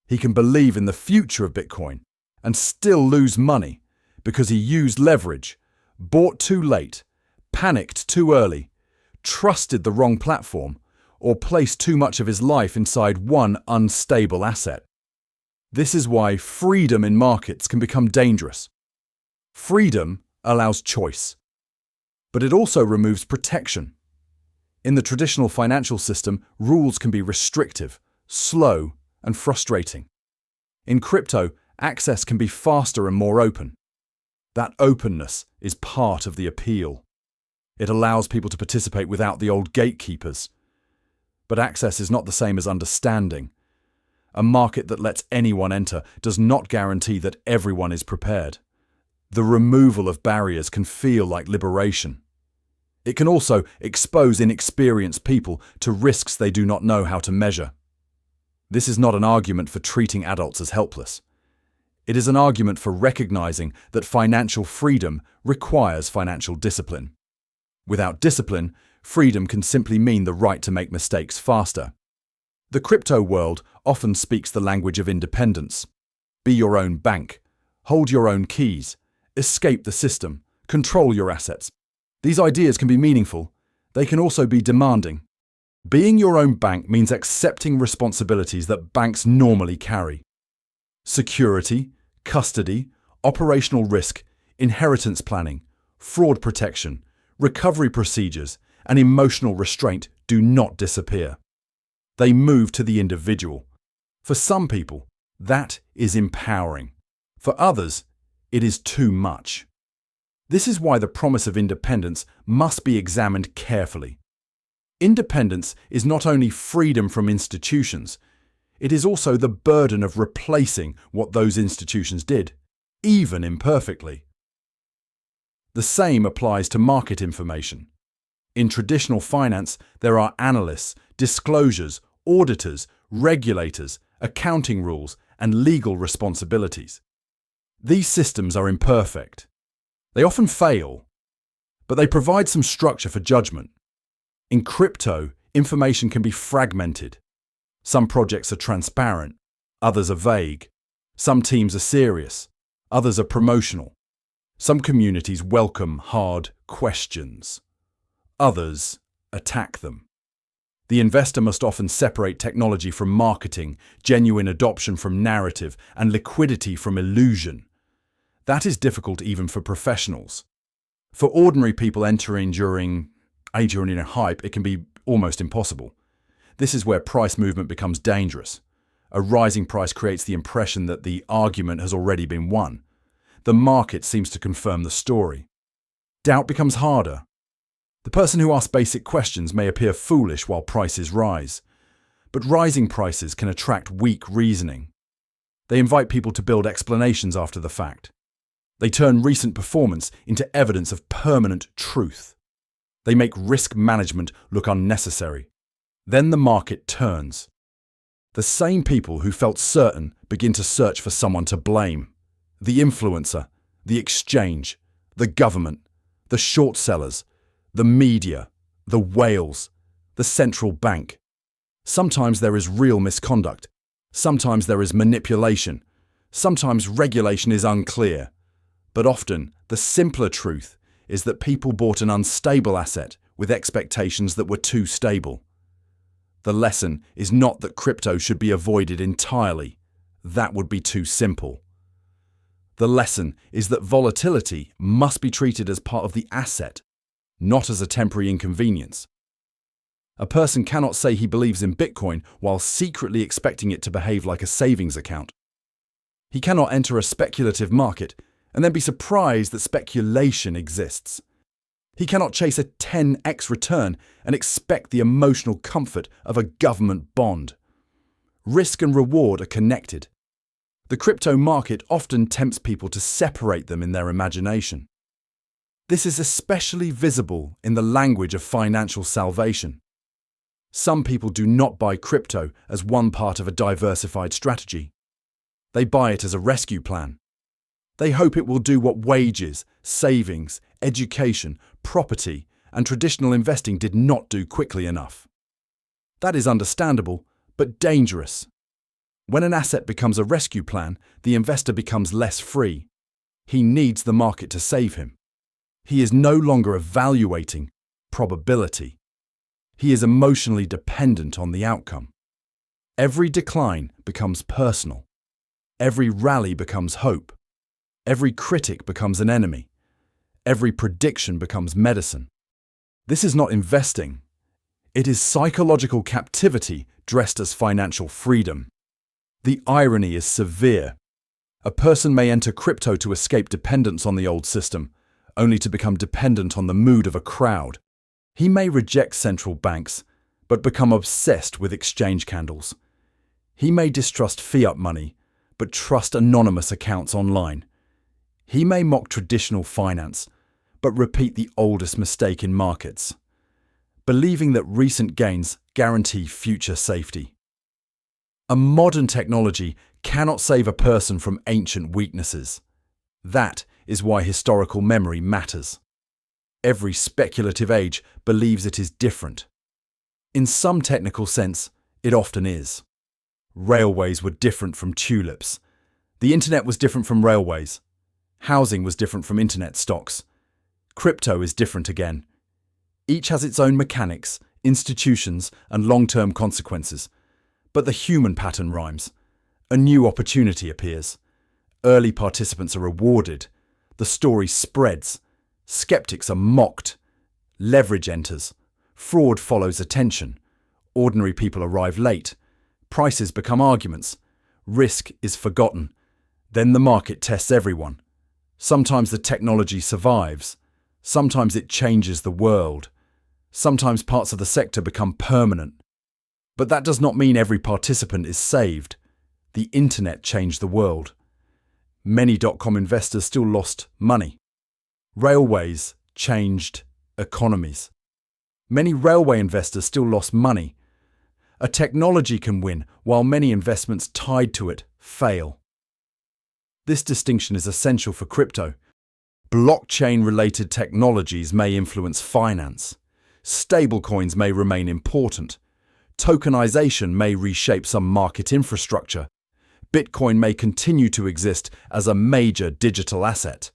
He can believe in the future of Bitcoin and still lose money because he used leverage, bought too late, panicked too early, trusted the wrong platform, or placed too much of his life inside one unstable asset. This is why freedom in markets can become dangerous. Freedom allows choice, but it also removes protection. In the traditional financial system, rules can be restrictive, slow, and frustrating. In crypto, access can be faster and more open. That openness is part of the appeal. It allows people to participate without the old gatekeepers. But access is not the same as understanding. A market that lets anyone enter does not guarantee that everyone is prepared. The removal of barriers can feel like liberation. It can also expose inexperienced people to risks they do not know how to measure. This is not an argument for treating adults as helpless. It is an argument for recognizing that financial freedom requires financial discipline. Without discipline, freedom can simply mean the right to make mistakes faster. The crypto world often speaks the language of independence. Be your own bank. Hold your own keys. Escape the system. Control your assets. These ideas can be meaningful. They can also be demanding. Being your own bank means accepting responsibilities that banks normally carry. Security, custody, operational risk, inheritance planning, fraud protection, recovery procedures, and emotional restraint do not disappear. They move to the individual. For some people, that is empowering. For others, it is too much. This is why the promise of independence must be examined carefully. Independence is not only freedom from institutions, it is also the burden of replacing what those institutions did, even imperfectly. The same applies to market information. In traditional finance, there are analysts, disclosures, auditors, regulators, accounting rules, and legal responsibilities. These systems are imperfect. They often fail, but they provide some structure for judgment. In crypto, information can be fragmented. Some projects are transparent, others are vague. Some teams are serious, others are promotional. Some communities welcome hard questions. Others attack them. The investor must often separate technology from marketing, genuine adoption from narrative, and liquidity from illusion. That is difficult even for professionals. For ordinary people entering during a hype, it can be almost impossible. This is where price movement becomes dangerous. A rising price creates the impression that the argument has already been won. The market seems to confirm the story. Doubt becomes harder. The person who asks basic questions may appear foolish while prices rise. But rising prices can attract weak reasoning. They invite people to build explanations after the fact. They turn recent performance into evidence of permanent truth. They make risk management look unnecessary. Then the market turns. The same people who felt certain begin to search for someone to blame. The influencer, the exchange, the government, the short sellers, the media, the whales, the central bank. Sometimes there is real misconduct. Sometimes there is manipulation. Sometimes regulation is unclear. But often, the simpler truth is that people bought an unstable asset with expectations that were too stable. The lesson is not that crypto should be avoided entirely. That would be too simple. The lesson is that volatility must be treated as part of the asset, not as a temporary inconvenience. A person cannot say he believes in Bitcoin while secretly expecting it to behave like a savings account. He cannot enter a speculative market and then be surprised that speculation exists. He cannot chase a 10x return and expect the emotional comfort of a government bond. Risk and reward are connected. The crypto market often tempts people to separate them in their imagination. This is especially visible in the language of financial salvation. Some people do not buy crypto as one part of a diversified strategy. They buy it as a rescue plan. They hope it will do what wages, savings, education, property, and traditional investing did not do quickly enough. That is understandable, but dangerous. When an asset becomes a rescue plan, the investor becomes less free. He needs the market to save him. He is no longer evaluating probability. He is emotionally dependent on the outcome. Every decline becomes personal. Every rally becomes hope. Every critic becomes an enemy. Every prediction becomes medicine. This is not investing. It is psychological captivity dressed as financial freedom. The irony is severe. A person may enter crypto to escape dependence on the old system, only to become dependent on the mood of a crowd. He may reject central banks, but become obsessed with exchange candles. He may distrust fiat money, but trust anonymous accounts online. He may mock traditional finance, but repeat the oldest mistake in markets, believing that recent gains guarantee future safety. A modern technology cannot save a person from ancient weaknesses. That is why historical memory matters. Every speculative age believes it is different. In some technical sense, it often is. Railways were different from tulips. The internet was different from railways. Housing was different from internet stocks. Crypto is different again. Each has its own mechanics, institutions, and long-term consequences. But the human pattern rhymes. A new opportunity appears. Early participants are rewarded. The story spreads. Skeptics are mocked. Leverage enters. Fraud follows attention. Ordinary people arrive late. Prices become arguments. Risk is forgotten. Then the market tests everyone. Sometimes the technology survives. Sometimes it changes the world. Sometimes parts of the sector become permanent. But that does not mean every participant is saved. The internet changed the world. Many dot-com investors still lost money. Railways changed economies. Many railway investors still lost money. A technology can win while many investments tied to it fail. This distinction is essential for crypto. Blockchain-related technologies may influence finance. Stablecoins may remain important. Tokenization may reshape some market infrastructure. Bitcoin may continue to exist as a major digital asset.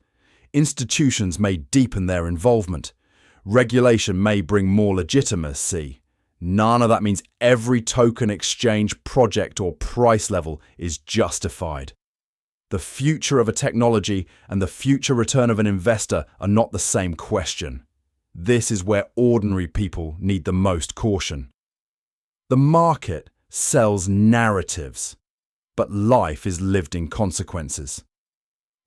Institutions may deepen their involvement. Regulation may bring more legitimacy. None of that means every token exchange, project, or price level is justified. The future of a technology and the future return of an investor are not the same question. This is where ordinary people need the most caution. The market sells narratives, but life is lived in consequences.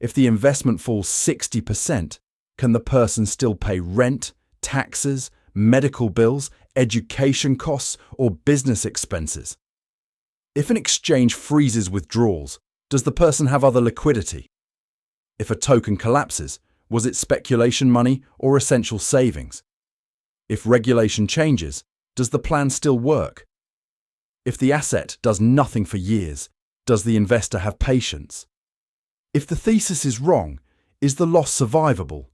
If the investment falls 60%, can the person still pay rent, taxes, medical bills, education costs, or business expenses? If an exchange freezes withdrawals, does the person have other liquidity? If a token collapses, was it speculation money or essential savings? If regulation changes, does the plan still work? If the asset does nothing for years, does the investor have patience? If the thesis is wrong, is the loss survivable?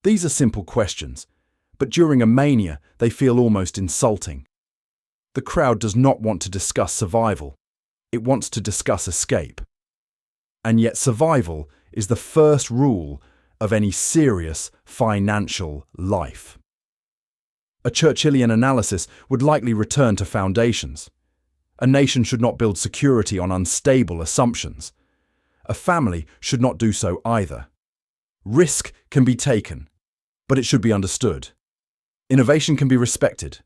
These are simple questions, but during a mania, they feel almost insulting. The crowd does not want to discuss survival. It wants to discuss escape. And yet survival is the first rule of any serious financial life. A Churchillian analysis would likely return to foundations. A nation should not build security on unstable assumptions. A family should not do so either. Risk can be taken, but it should be understood. Innovation can be respected,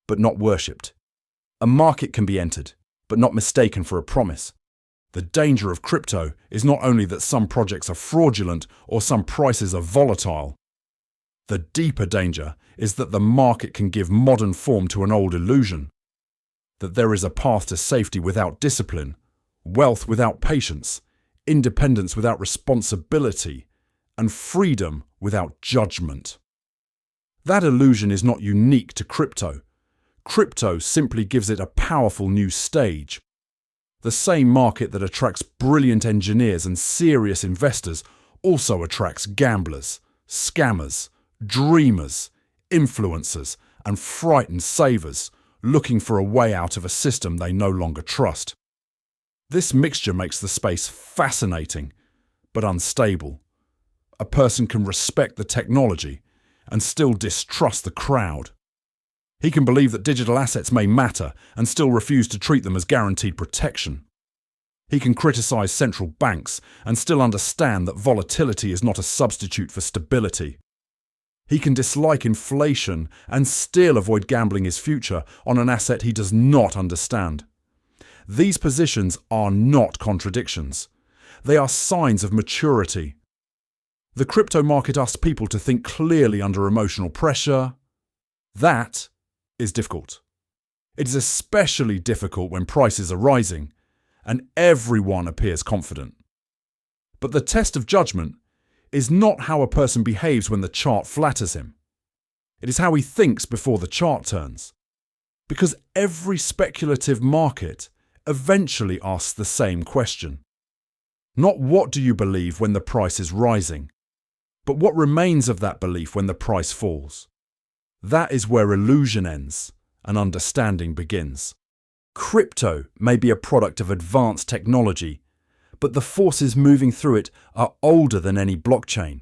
but not worshipped. A market can be entered, but not mistaken for a promise. The danger of crypto is not only that some projects are fraudulent or some prices are volatile. The deeper danger is that the market can give modern form to an old illusion. That there is a path to safety without discipline, wealth without patience, independence without responsibility, and freedom without judgment. That illusion is not unique to crypto. Crypto simply gives it a powerful new stage. The same market that attracts brilliant engineers and serious investors also attracts gamblers, scammers, dreamers, influencers, and frightened savers looking for a way out of a system they no longer trust. This mixture makes the space fascinating, but unstable. A person can respect the technology and still distrust the crowd. He can believe that digital assets may matter and still refuse to treat them as guaranteed protection. He can criticize central banks and still understand that volatility is not a substitute for stability. He can dislike inflation and still avoid gambling his future on an asset he does not understand. These positions are not contradictions. They are signs of maturity. The crypto market asks people to think clearly under emotional pressure. That is difficult. It is especially difficult when prices are rising and everyone appears confident. But the test of judgment is not how a person behaves when the chart flatters him. It is how he thinks before the chart turns. Because every speculative market eventually asks the same question. Not what do you believe when the price is rising, but what remains of that belief when the price falls. That is where illusion ends and understanding begins. Crypto may be a product of advanced technology, but the forces moving through it are older than any blockchain.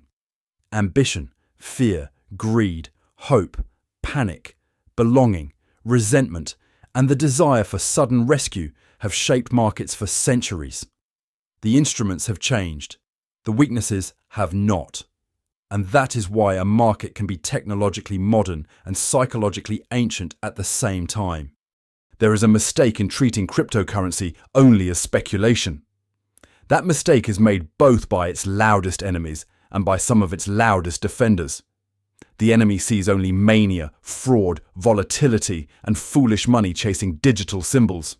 Ambition, fear, greed, Hope, panic, belonging, resentment, and the desire for sudden rescue have shaped markets for centuries. The instruments have changed. The weaknesses have not. And that is why a market can be technologically modern and psychologically ancient at the same time. There is a mistake in treating cryptocurrency only as speculation. That mistake is made both by its loudest enemies and by some of its loudest defenders. The enemy sees only mania, fraud, volatility, and foolish money chasing digital symbols.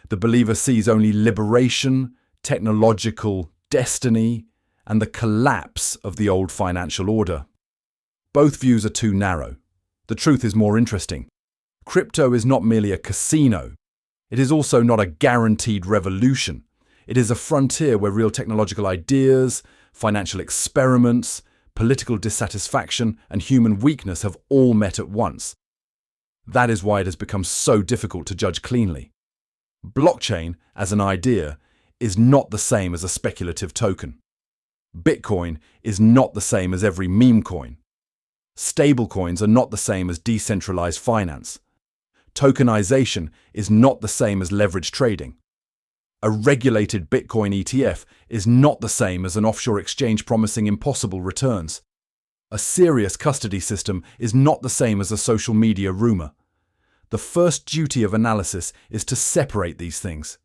The believer sees only liberation, technological destiny, and the collapse of the old financial order. Both views are too narrow. The truth is more interesting. Crypto is not merely a casino. It is also not a guaranteed revolution. It is a frontier where real technological ideas, financial experiments, political dissatisfaction, and human weakness have all met at once. That is why it has become so difficult to judge cleanly. Blockchain, as an idea, is not the same as a speculative token. Bitcoin is not the same as every meme coin. Stablecoins are not the same as decentralized finance. Tokenization is not the same as leverage trading. A regulated Bitcoin ETF is not the same as an offshore exchange promising impossible returns. A serious custody system is not the same as a social media rumor. The first duty of analysis is to separate these things.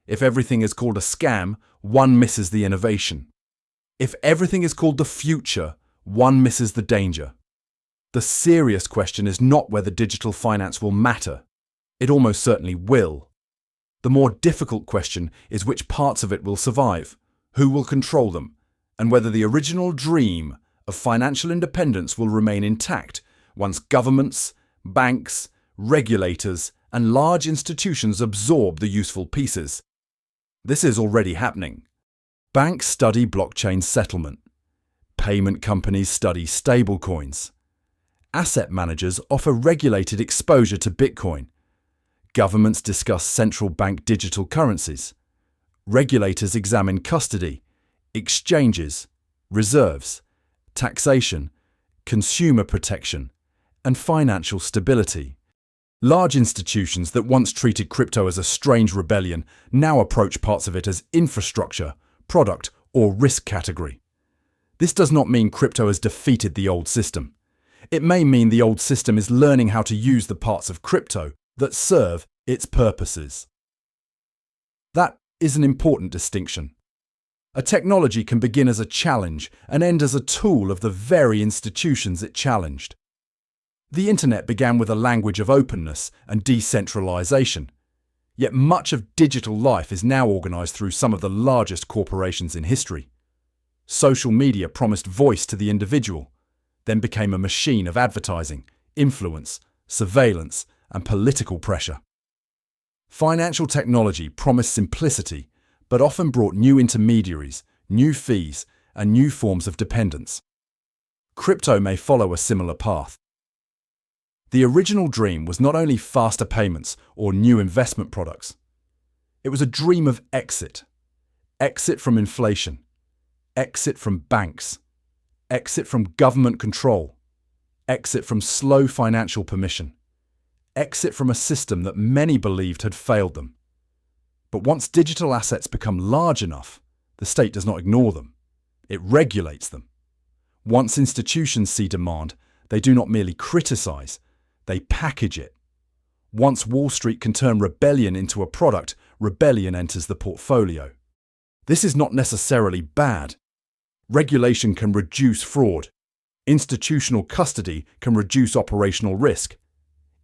If everything is called a scam, one misses the innovation. If everything is called the future, one misses the danger. The serious question is not whether digital finance will matter. It almost certainly will. The more difficult question is which parts of it will survive, who will control them, and whether the original dream of financial independence will remain intact once governments, banks, regulators, and large institutions absorb the useful pieces. This is already happening. Banks study blockchain settlement. Payment companies study stablecoins. Asset managers offer regulated exposure to Bitcoin. Governments discuss central bank digital currencies. Regulators examine custody, exchanges, reserves, taxation, consumer protection, and financial stability. Large institutions that once treated crypto as a strange rebellion now approach parts of it as infrastructure, product, or risk category. This does not mean crypto has defeated the old system. It may mean the old system is learning how to use the parts of crypto that serve its purposes. That is an important distinction. A technology can begin as a challenge and end as a tool of the very institutions it challenged. The internet began with a language of openness and decentralization. Yet much of digital life is now organized through some of the largest corporations in history. Social media promised voice to the individual, then became a machine of advertising, influence, surveillance, and political pressure. Financial technology promised simplicity, but often brought new intermediaries, new fees, and new forms of dependence. Crypto may follow a similar path. The original dream was not only faster payments or new investment products. It was a dream of exit. Exit from inflation. Exit from banks. Exit from government control. Exit from slow financial permission. Exit from a system that many believed had failed them. But once digital assets become large enough, the state does not ignore them. It regulates them. Once institutions see demand, they do not merely criticize, they package it. Once Wall Street can turn rebellion into a product, rebellion enters the portfolio. This is not necessarily bad. Regulation can reduce fraud. Institutional custody can reduce operational risk.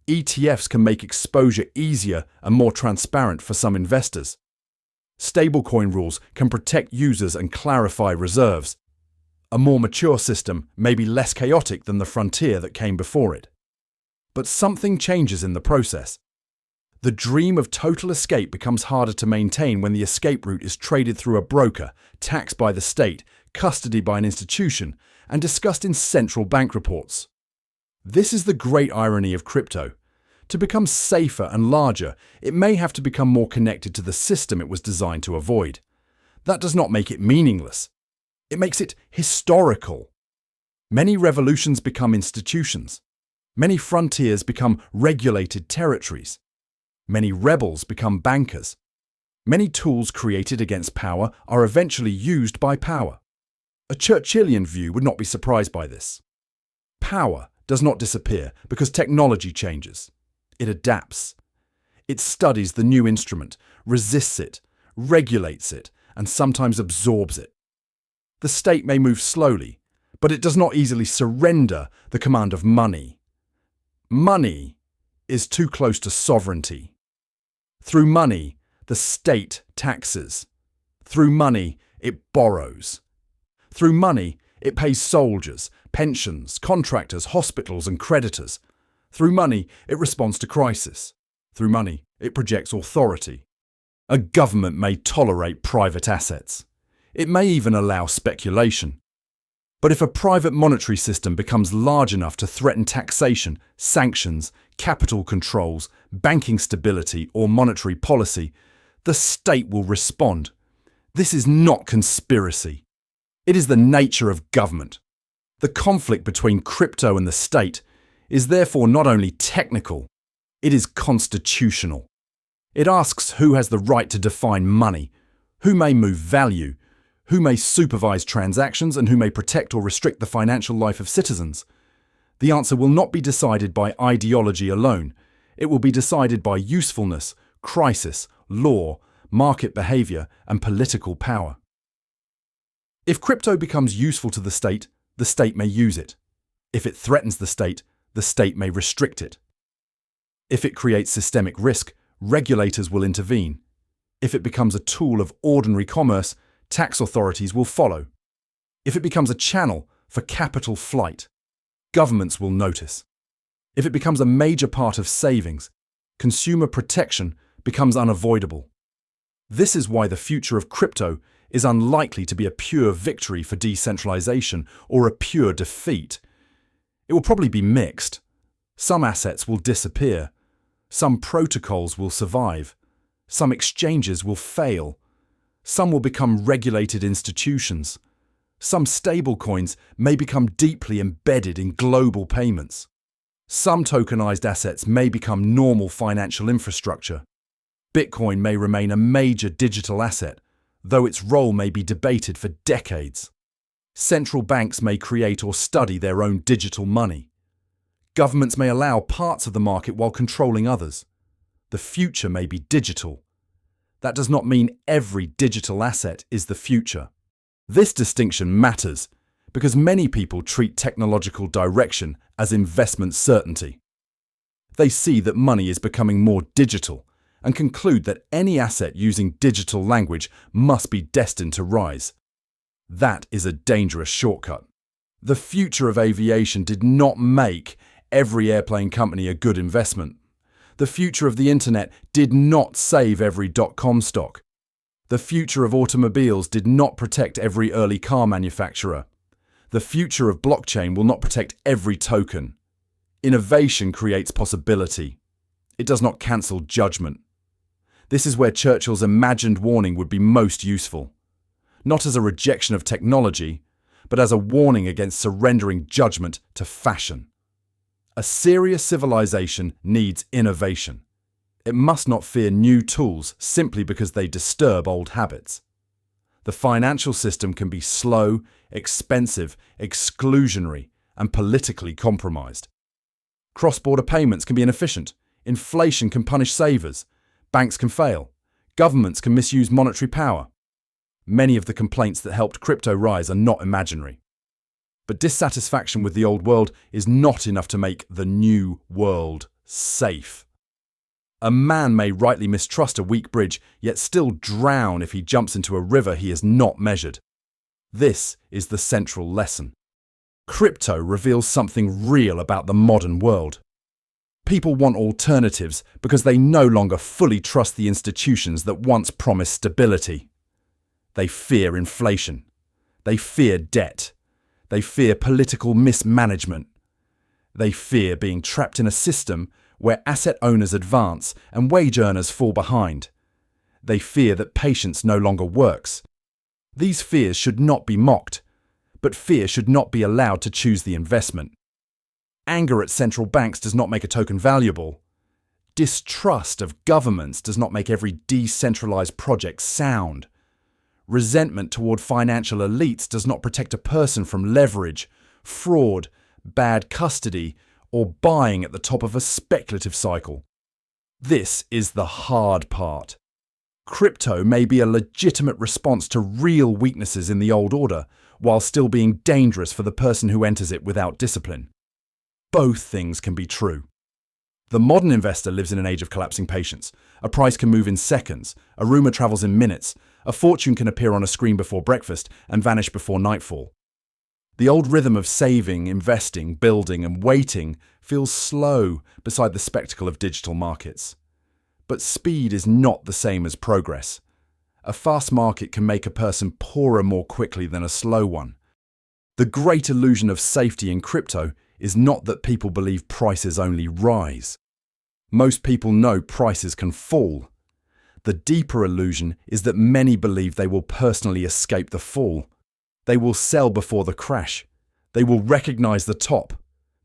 ETFs can make exposure easier and more transparent for some investors. Stablecoin rules can protect users and clarify reserves. A more mature system may be less chaotic than the frontier that came before it. But something changes in the process. The dream of total escape becomes harder to maintain when the escape route is traded through a broker, taxed by the state, custodied by an institution, and discussed in central bank reports. This is the great irony of crypto. To become safer and larger, it may have to become more connected to the system it was designed to avoid. That does not make it meaningless. It makes it historical. Many revolutions become institutions. Many frontiers become regulated territories. Many rebels become bankers. Many tools created against power are eventually used by power. A Churchillian view would not be surprised by this. Power does not disappear because technology changes. It adapts. It studies the new instrument, resists it, regulates it, and sometimes absorbs it. The state may move slowly, but it does not easily surrender the command of money. Money is too close to sovereignty. Through money, the state taxes. Through money, it borrows. Through money, it pays soldiers, pensions, contractors, hospitals, and creditors. Through money, it responds to crisis. Through money, it projects authority. A government may tolerate private assets. It may even allow speculation. But if a private monetary system becomes large enough to threaten taxation, sanctions, capital controls, banking stability, or monetary policy, the state will respond. This is not conspiracy. It is the nature of government. The conflict between crypto and the state is therefore not only technical, it is constitutional. It asks who has the right to define money, who may move value, who may supervise transactions, and who may protect or restrict the financial life of citizens. The answer will not be decided by ideology alone. It will be decided by usefulness, crisis, law, market behavior, and political power. If crypto becomes useful to the state may use it. If it threatens the state may restrict it. If it creates systemic risk, regulators will intervene. If it becomes a tool of ordinary commerce, tax authorities will follow. If it becomes a channel for capital flight, governments will notice. If it becomes a major part of savings, consumer protection becomes unavoidable. This is why the future of crypto is unlikely to be a pure victory for decentralization or a pure defeat. It will probably be mixed. Some assets will disappear. Some protocols will survive. Some exchanges will fail. Some will become regulated institutions. Some stablecoins may become deeply embedded in global payments. Some tokenized assets may become normal financial infrastructure. Bitcoin may remain a major digital asset, though its role may be debated for decades. Central banks may create or study their own digital money. Governments may allow parts of the market while controlling others. The future may be digital. That does not mean every digital asset is the future. This distinction matters because many people treat technological direction as investment certainty. They see that money is becoming more digital and conclude that any asset using digital language must be destined to rise. That is a dangerous shortcut. The future of aviation did not make every airplane company a good investment. The future of the internet did not save every .com stock. The future of automobiles did not protect every early car manufacturer. The future of blockchain will not protect every token. Innovation creates possibility. It does not cancel judgment. This is where Churchill's imagined warning would be most useful. Not as a rejection of technology, but as a warning against surrendering judgment to fashion. A serious civilization needs innovation. It must not fear new tools simply because they disturb old habits. The financial system can be slow, expensive, exclusionary, and politically compromised. Cross-border payments can be inefficient. Inflation can punish savers. Banks can fail. Governments can misuse monetary power. Many of the complaints that helped crypto rise are not imaginary. But dissatisfaction with the old world is not enough to make the new world safe. A man may rightly mistrust a weak bridge, yet still drown if he jumps into a river he has not measured. This is the central lesson. Crypto reveals something real about the modern world. People want alternatives because they no longer fully trust the institutions that once promised stability. They fear inflation. They fear debt. They fear political mismanagement. They fear being trapped in a system where asset owners advance and wage earners fall behind. They fear that patience no longer works. These fears should not be mocked, but fear should not be allowed to choose the investment. Anger at central banks does not make a token valuable. Distrust of governments does not make every decentralized project sound. Resentment toward financial elites does not protect a person from leverage, fraud, bad custody, or buying at the top of a speculative cycle. This is the hard part. Crypto may be a legitimate response to real weaknesses in the old order, while still being dangerous for the person who enters it without discipline. Both things can be true. The modern investor lives in an age of collapsing patience. A price can move in seconds, a rumor travels in minutes, a fortune can appear on a screen before breakfast and vanish before nightfall. The old rhythm of saving, investing, building, and waiting feels slow beside the spectacle of digital markets. But speed is not the same as progress. A fast market can make a person poorer more quickly than a slow one. The great illusion of safety in crypto is not that people believe prices only rise. Most people know prices can fall. The deeper illusion is that many believe they will personally escape the fall. They will sell before the crash. They will recognize the top.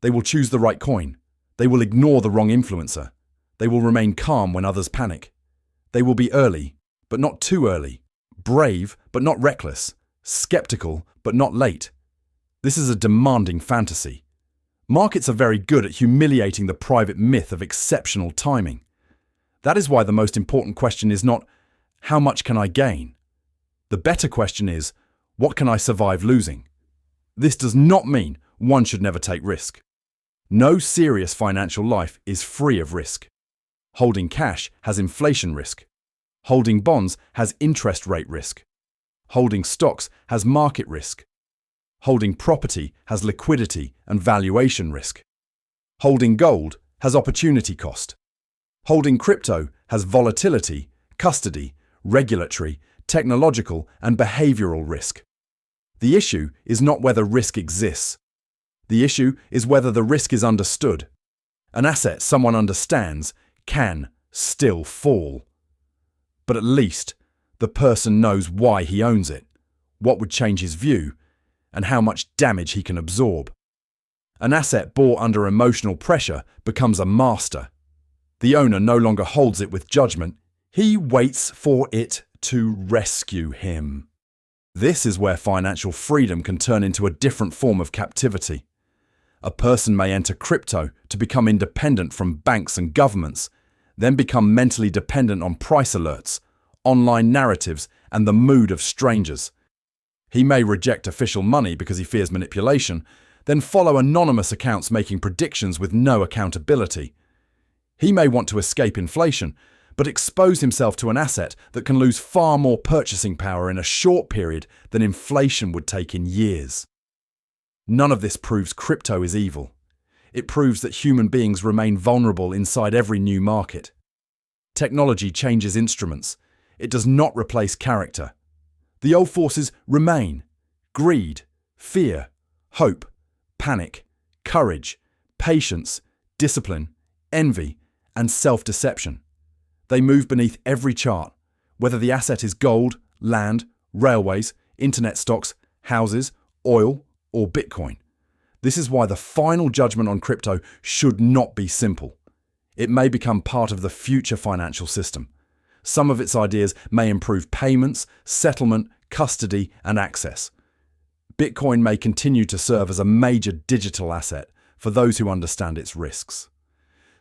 They will choose the right coin. They will ignore the wrong influencer. They will remain calm when others panic. They will be early, but not too early. Brave, but not reckless. Skeptical, but not late. This is a demanding fantasy. Markets are very good at humiliating the private myth of exceptional timing. That is why the most important question is not, how much can I gain? The better question is, what can I survive losing? This does not mean one should never take risk. No serious financial life is free of risk. Holding cash has inflation risk. Holding bonds has interest rate risk. Holding stocks has market risk. Holding property has liquidity and valuation risk. Holding gold has opportunity cost. Holding crypto has volatility, custody, regulatory, technological, and behavioral risk. The issue is not whether risk exists. The issue is whether the risk is understood. An asset someone understands can still fall. But at least the person knows why he owns it, what would change his view, and how much damage he can absorb. An asset bought under emotional pressure becomes a master. The owner no longer holds it with judgment. He waits for it to rescue him. This is where financial freedom can turn into a different form of captivity. A person may enter crypto to become independent from banks and governments, then become mentally dependent on price alerts, online narratives, and the mood of strangers. He may reject official money because he fears manipulation, then follow anonymous accounts making predictions with no accountability. He may want to escape inflation, but expose himself to an asset that can lose far more purchasing power in a short period than inflation would take in years. None of this proves crypto is evil. It proves that human beings remain vulnerable inside every new market. Technology changes instruments. It does not replace character. The old forces remain: greed, fear, hope, panic, courage, patience, discipline, envy, and self-deception. They move beneath every chart, whether the asset is gold, land, railways, internet stocks, houses, oil, or Bitcoin. This is why the final judgment on crypto should not be simple. It may become part of the future financial system. Some of its ideas may improve payments, settlement, custody, and access. Bitcoin may continue to serve as a major digital asset for those who understand its risks.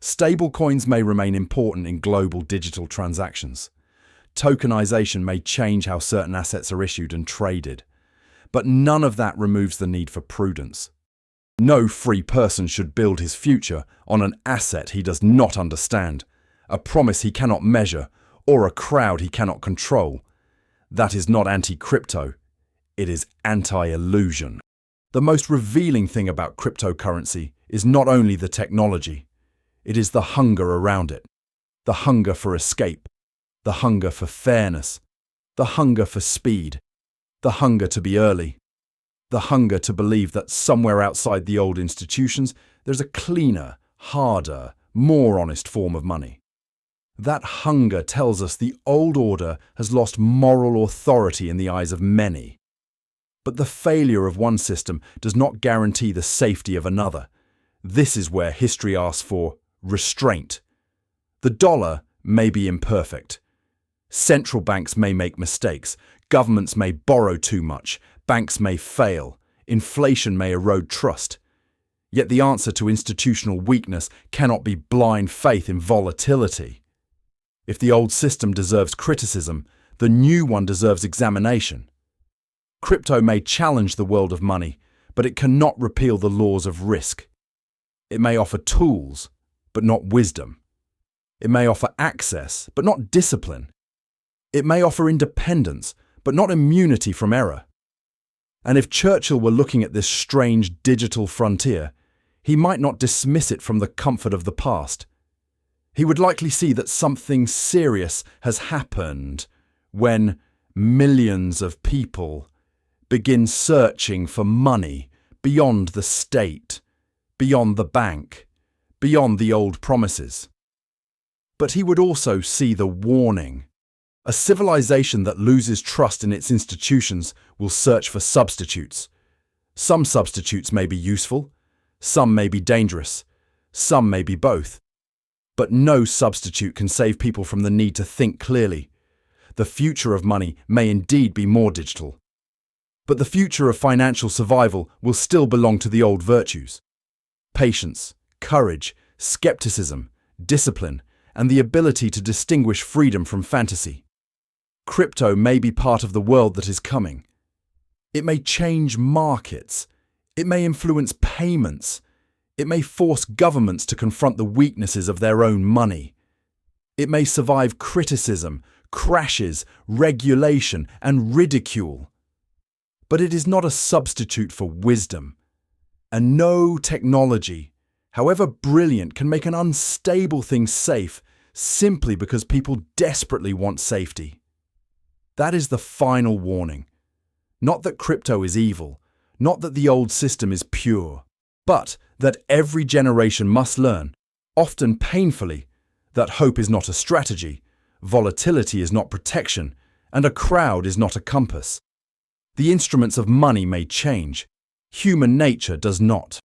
Stablecoins may remain important in global digital transactions. Tokenization may change how certain assets are issued and traded. But none of that removes the need for prudence. No free person should build his future on an asset he does not understand, a promise he cannot measure, or a crowd he cannot control. That is not anti-crypto. It is anti-illusion. The most revealing thing about cryptocurrency is not only the technology. It is the hunger around it. The hunger for escape. The hunger for fairness. The hunger for speed. The hunger to be early. The hunger to believe that somewhere outside the old institutions, there's a cleaner, harder, more honest form of money. That hunger tells us the old order has lost moral authority in the eyes of many. But the failure of one system does not guarantee the safety of another. This is where history asks for restraint. The dollar may be imperfect. Central banks may make mistakes. Governments may borrow too much. Banks may fail. Inflation may erode trust. Yet the answer to institutional weakness cannot be blind faith in volatility. If the old system deserves criticism, the new one deserves examination. Crypto may challenge the world of money, but it cannot repeal the laws of risk. It may offer tools, but not wisdom. It may offer access, but not discipline. It may offer independence, but not immunity from error. And if Churchill were looking at this strange digital frontier, he might not dismiss it from the comfort of the past. He would likely see that something serious has happened when millions of people begin searching for money beyond the state, beyond the bank, beyond the old promises. But he would also see the warning. A civilization that loses trust in its institutions will search for substitutes. Some substitutes may be useful, some may be dangerous, some may be both. But no substitute can save people from the need to think clearly. The future of money may indeed be more digital. But the future of financial survival will still belong to the old virtues. Patience, courage, skepticism, discipline, and the ability to distinguish freedom from fantasy. Crypto may be part of the world that is coming. It may change markets. It may influence payments. It may force governments to confront the weaknesses of their own money. It may survive criticism, crashes, regulation, and ridicule. But it is not a substitute for wisdom. And no technology, however brilliant, can make an unstable thing safe simply because people desperately want safety. That is the final warning. Not that crypto is evil, not that the old system is pure, but that every generation must learn, often painfully, that hope is not a strategy, volatility is not protection, and a crowd is not a compass. The instruments of money may change. Human nature does not.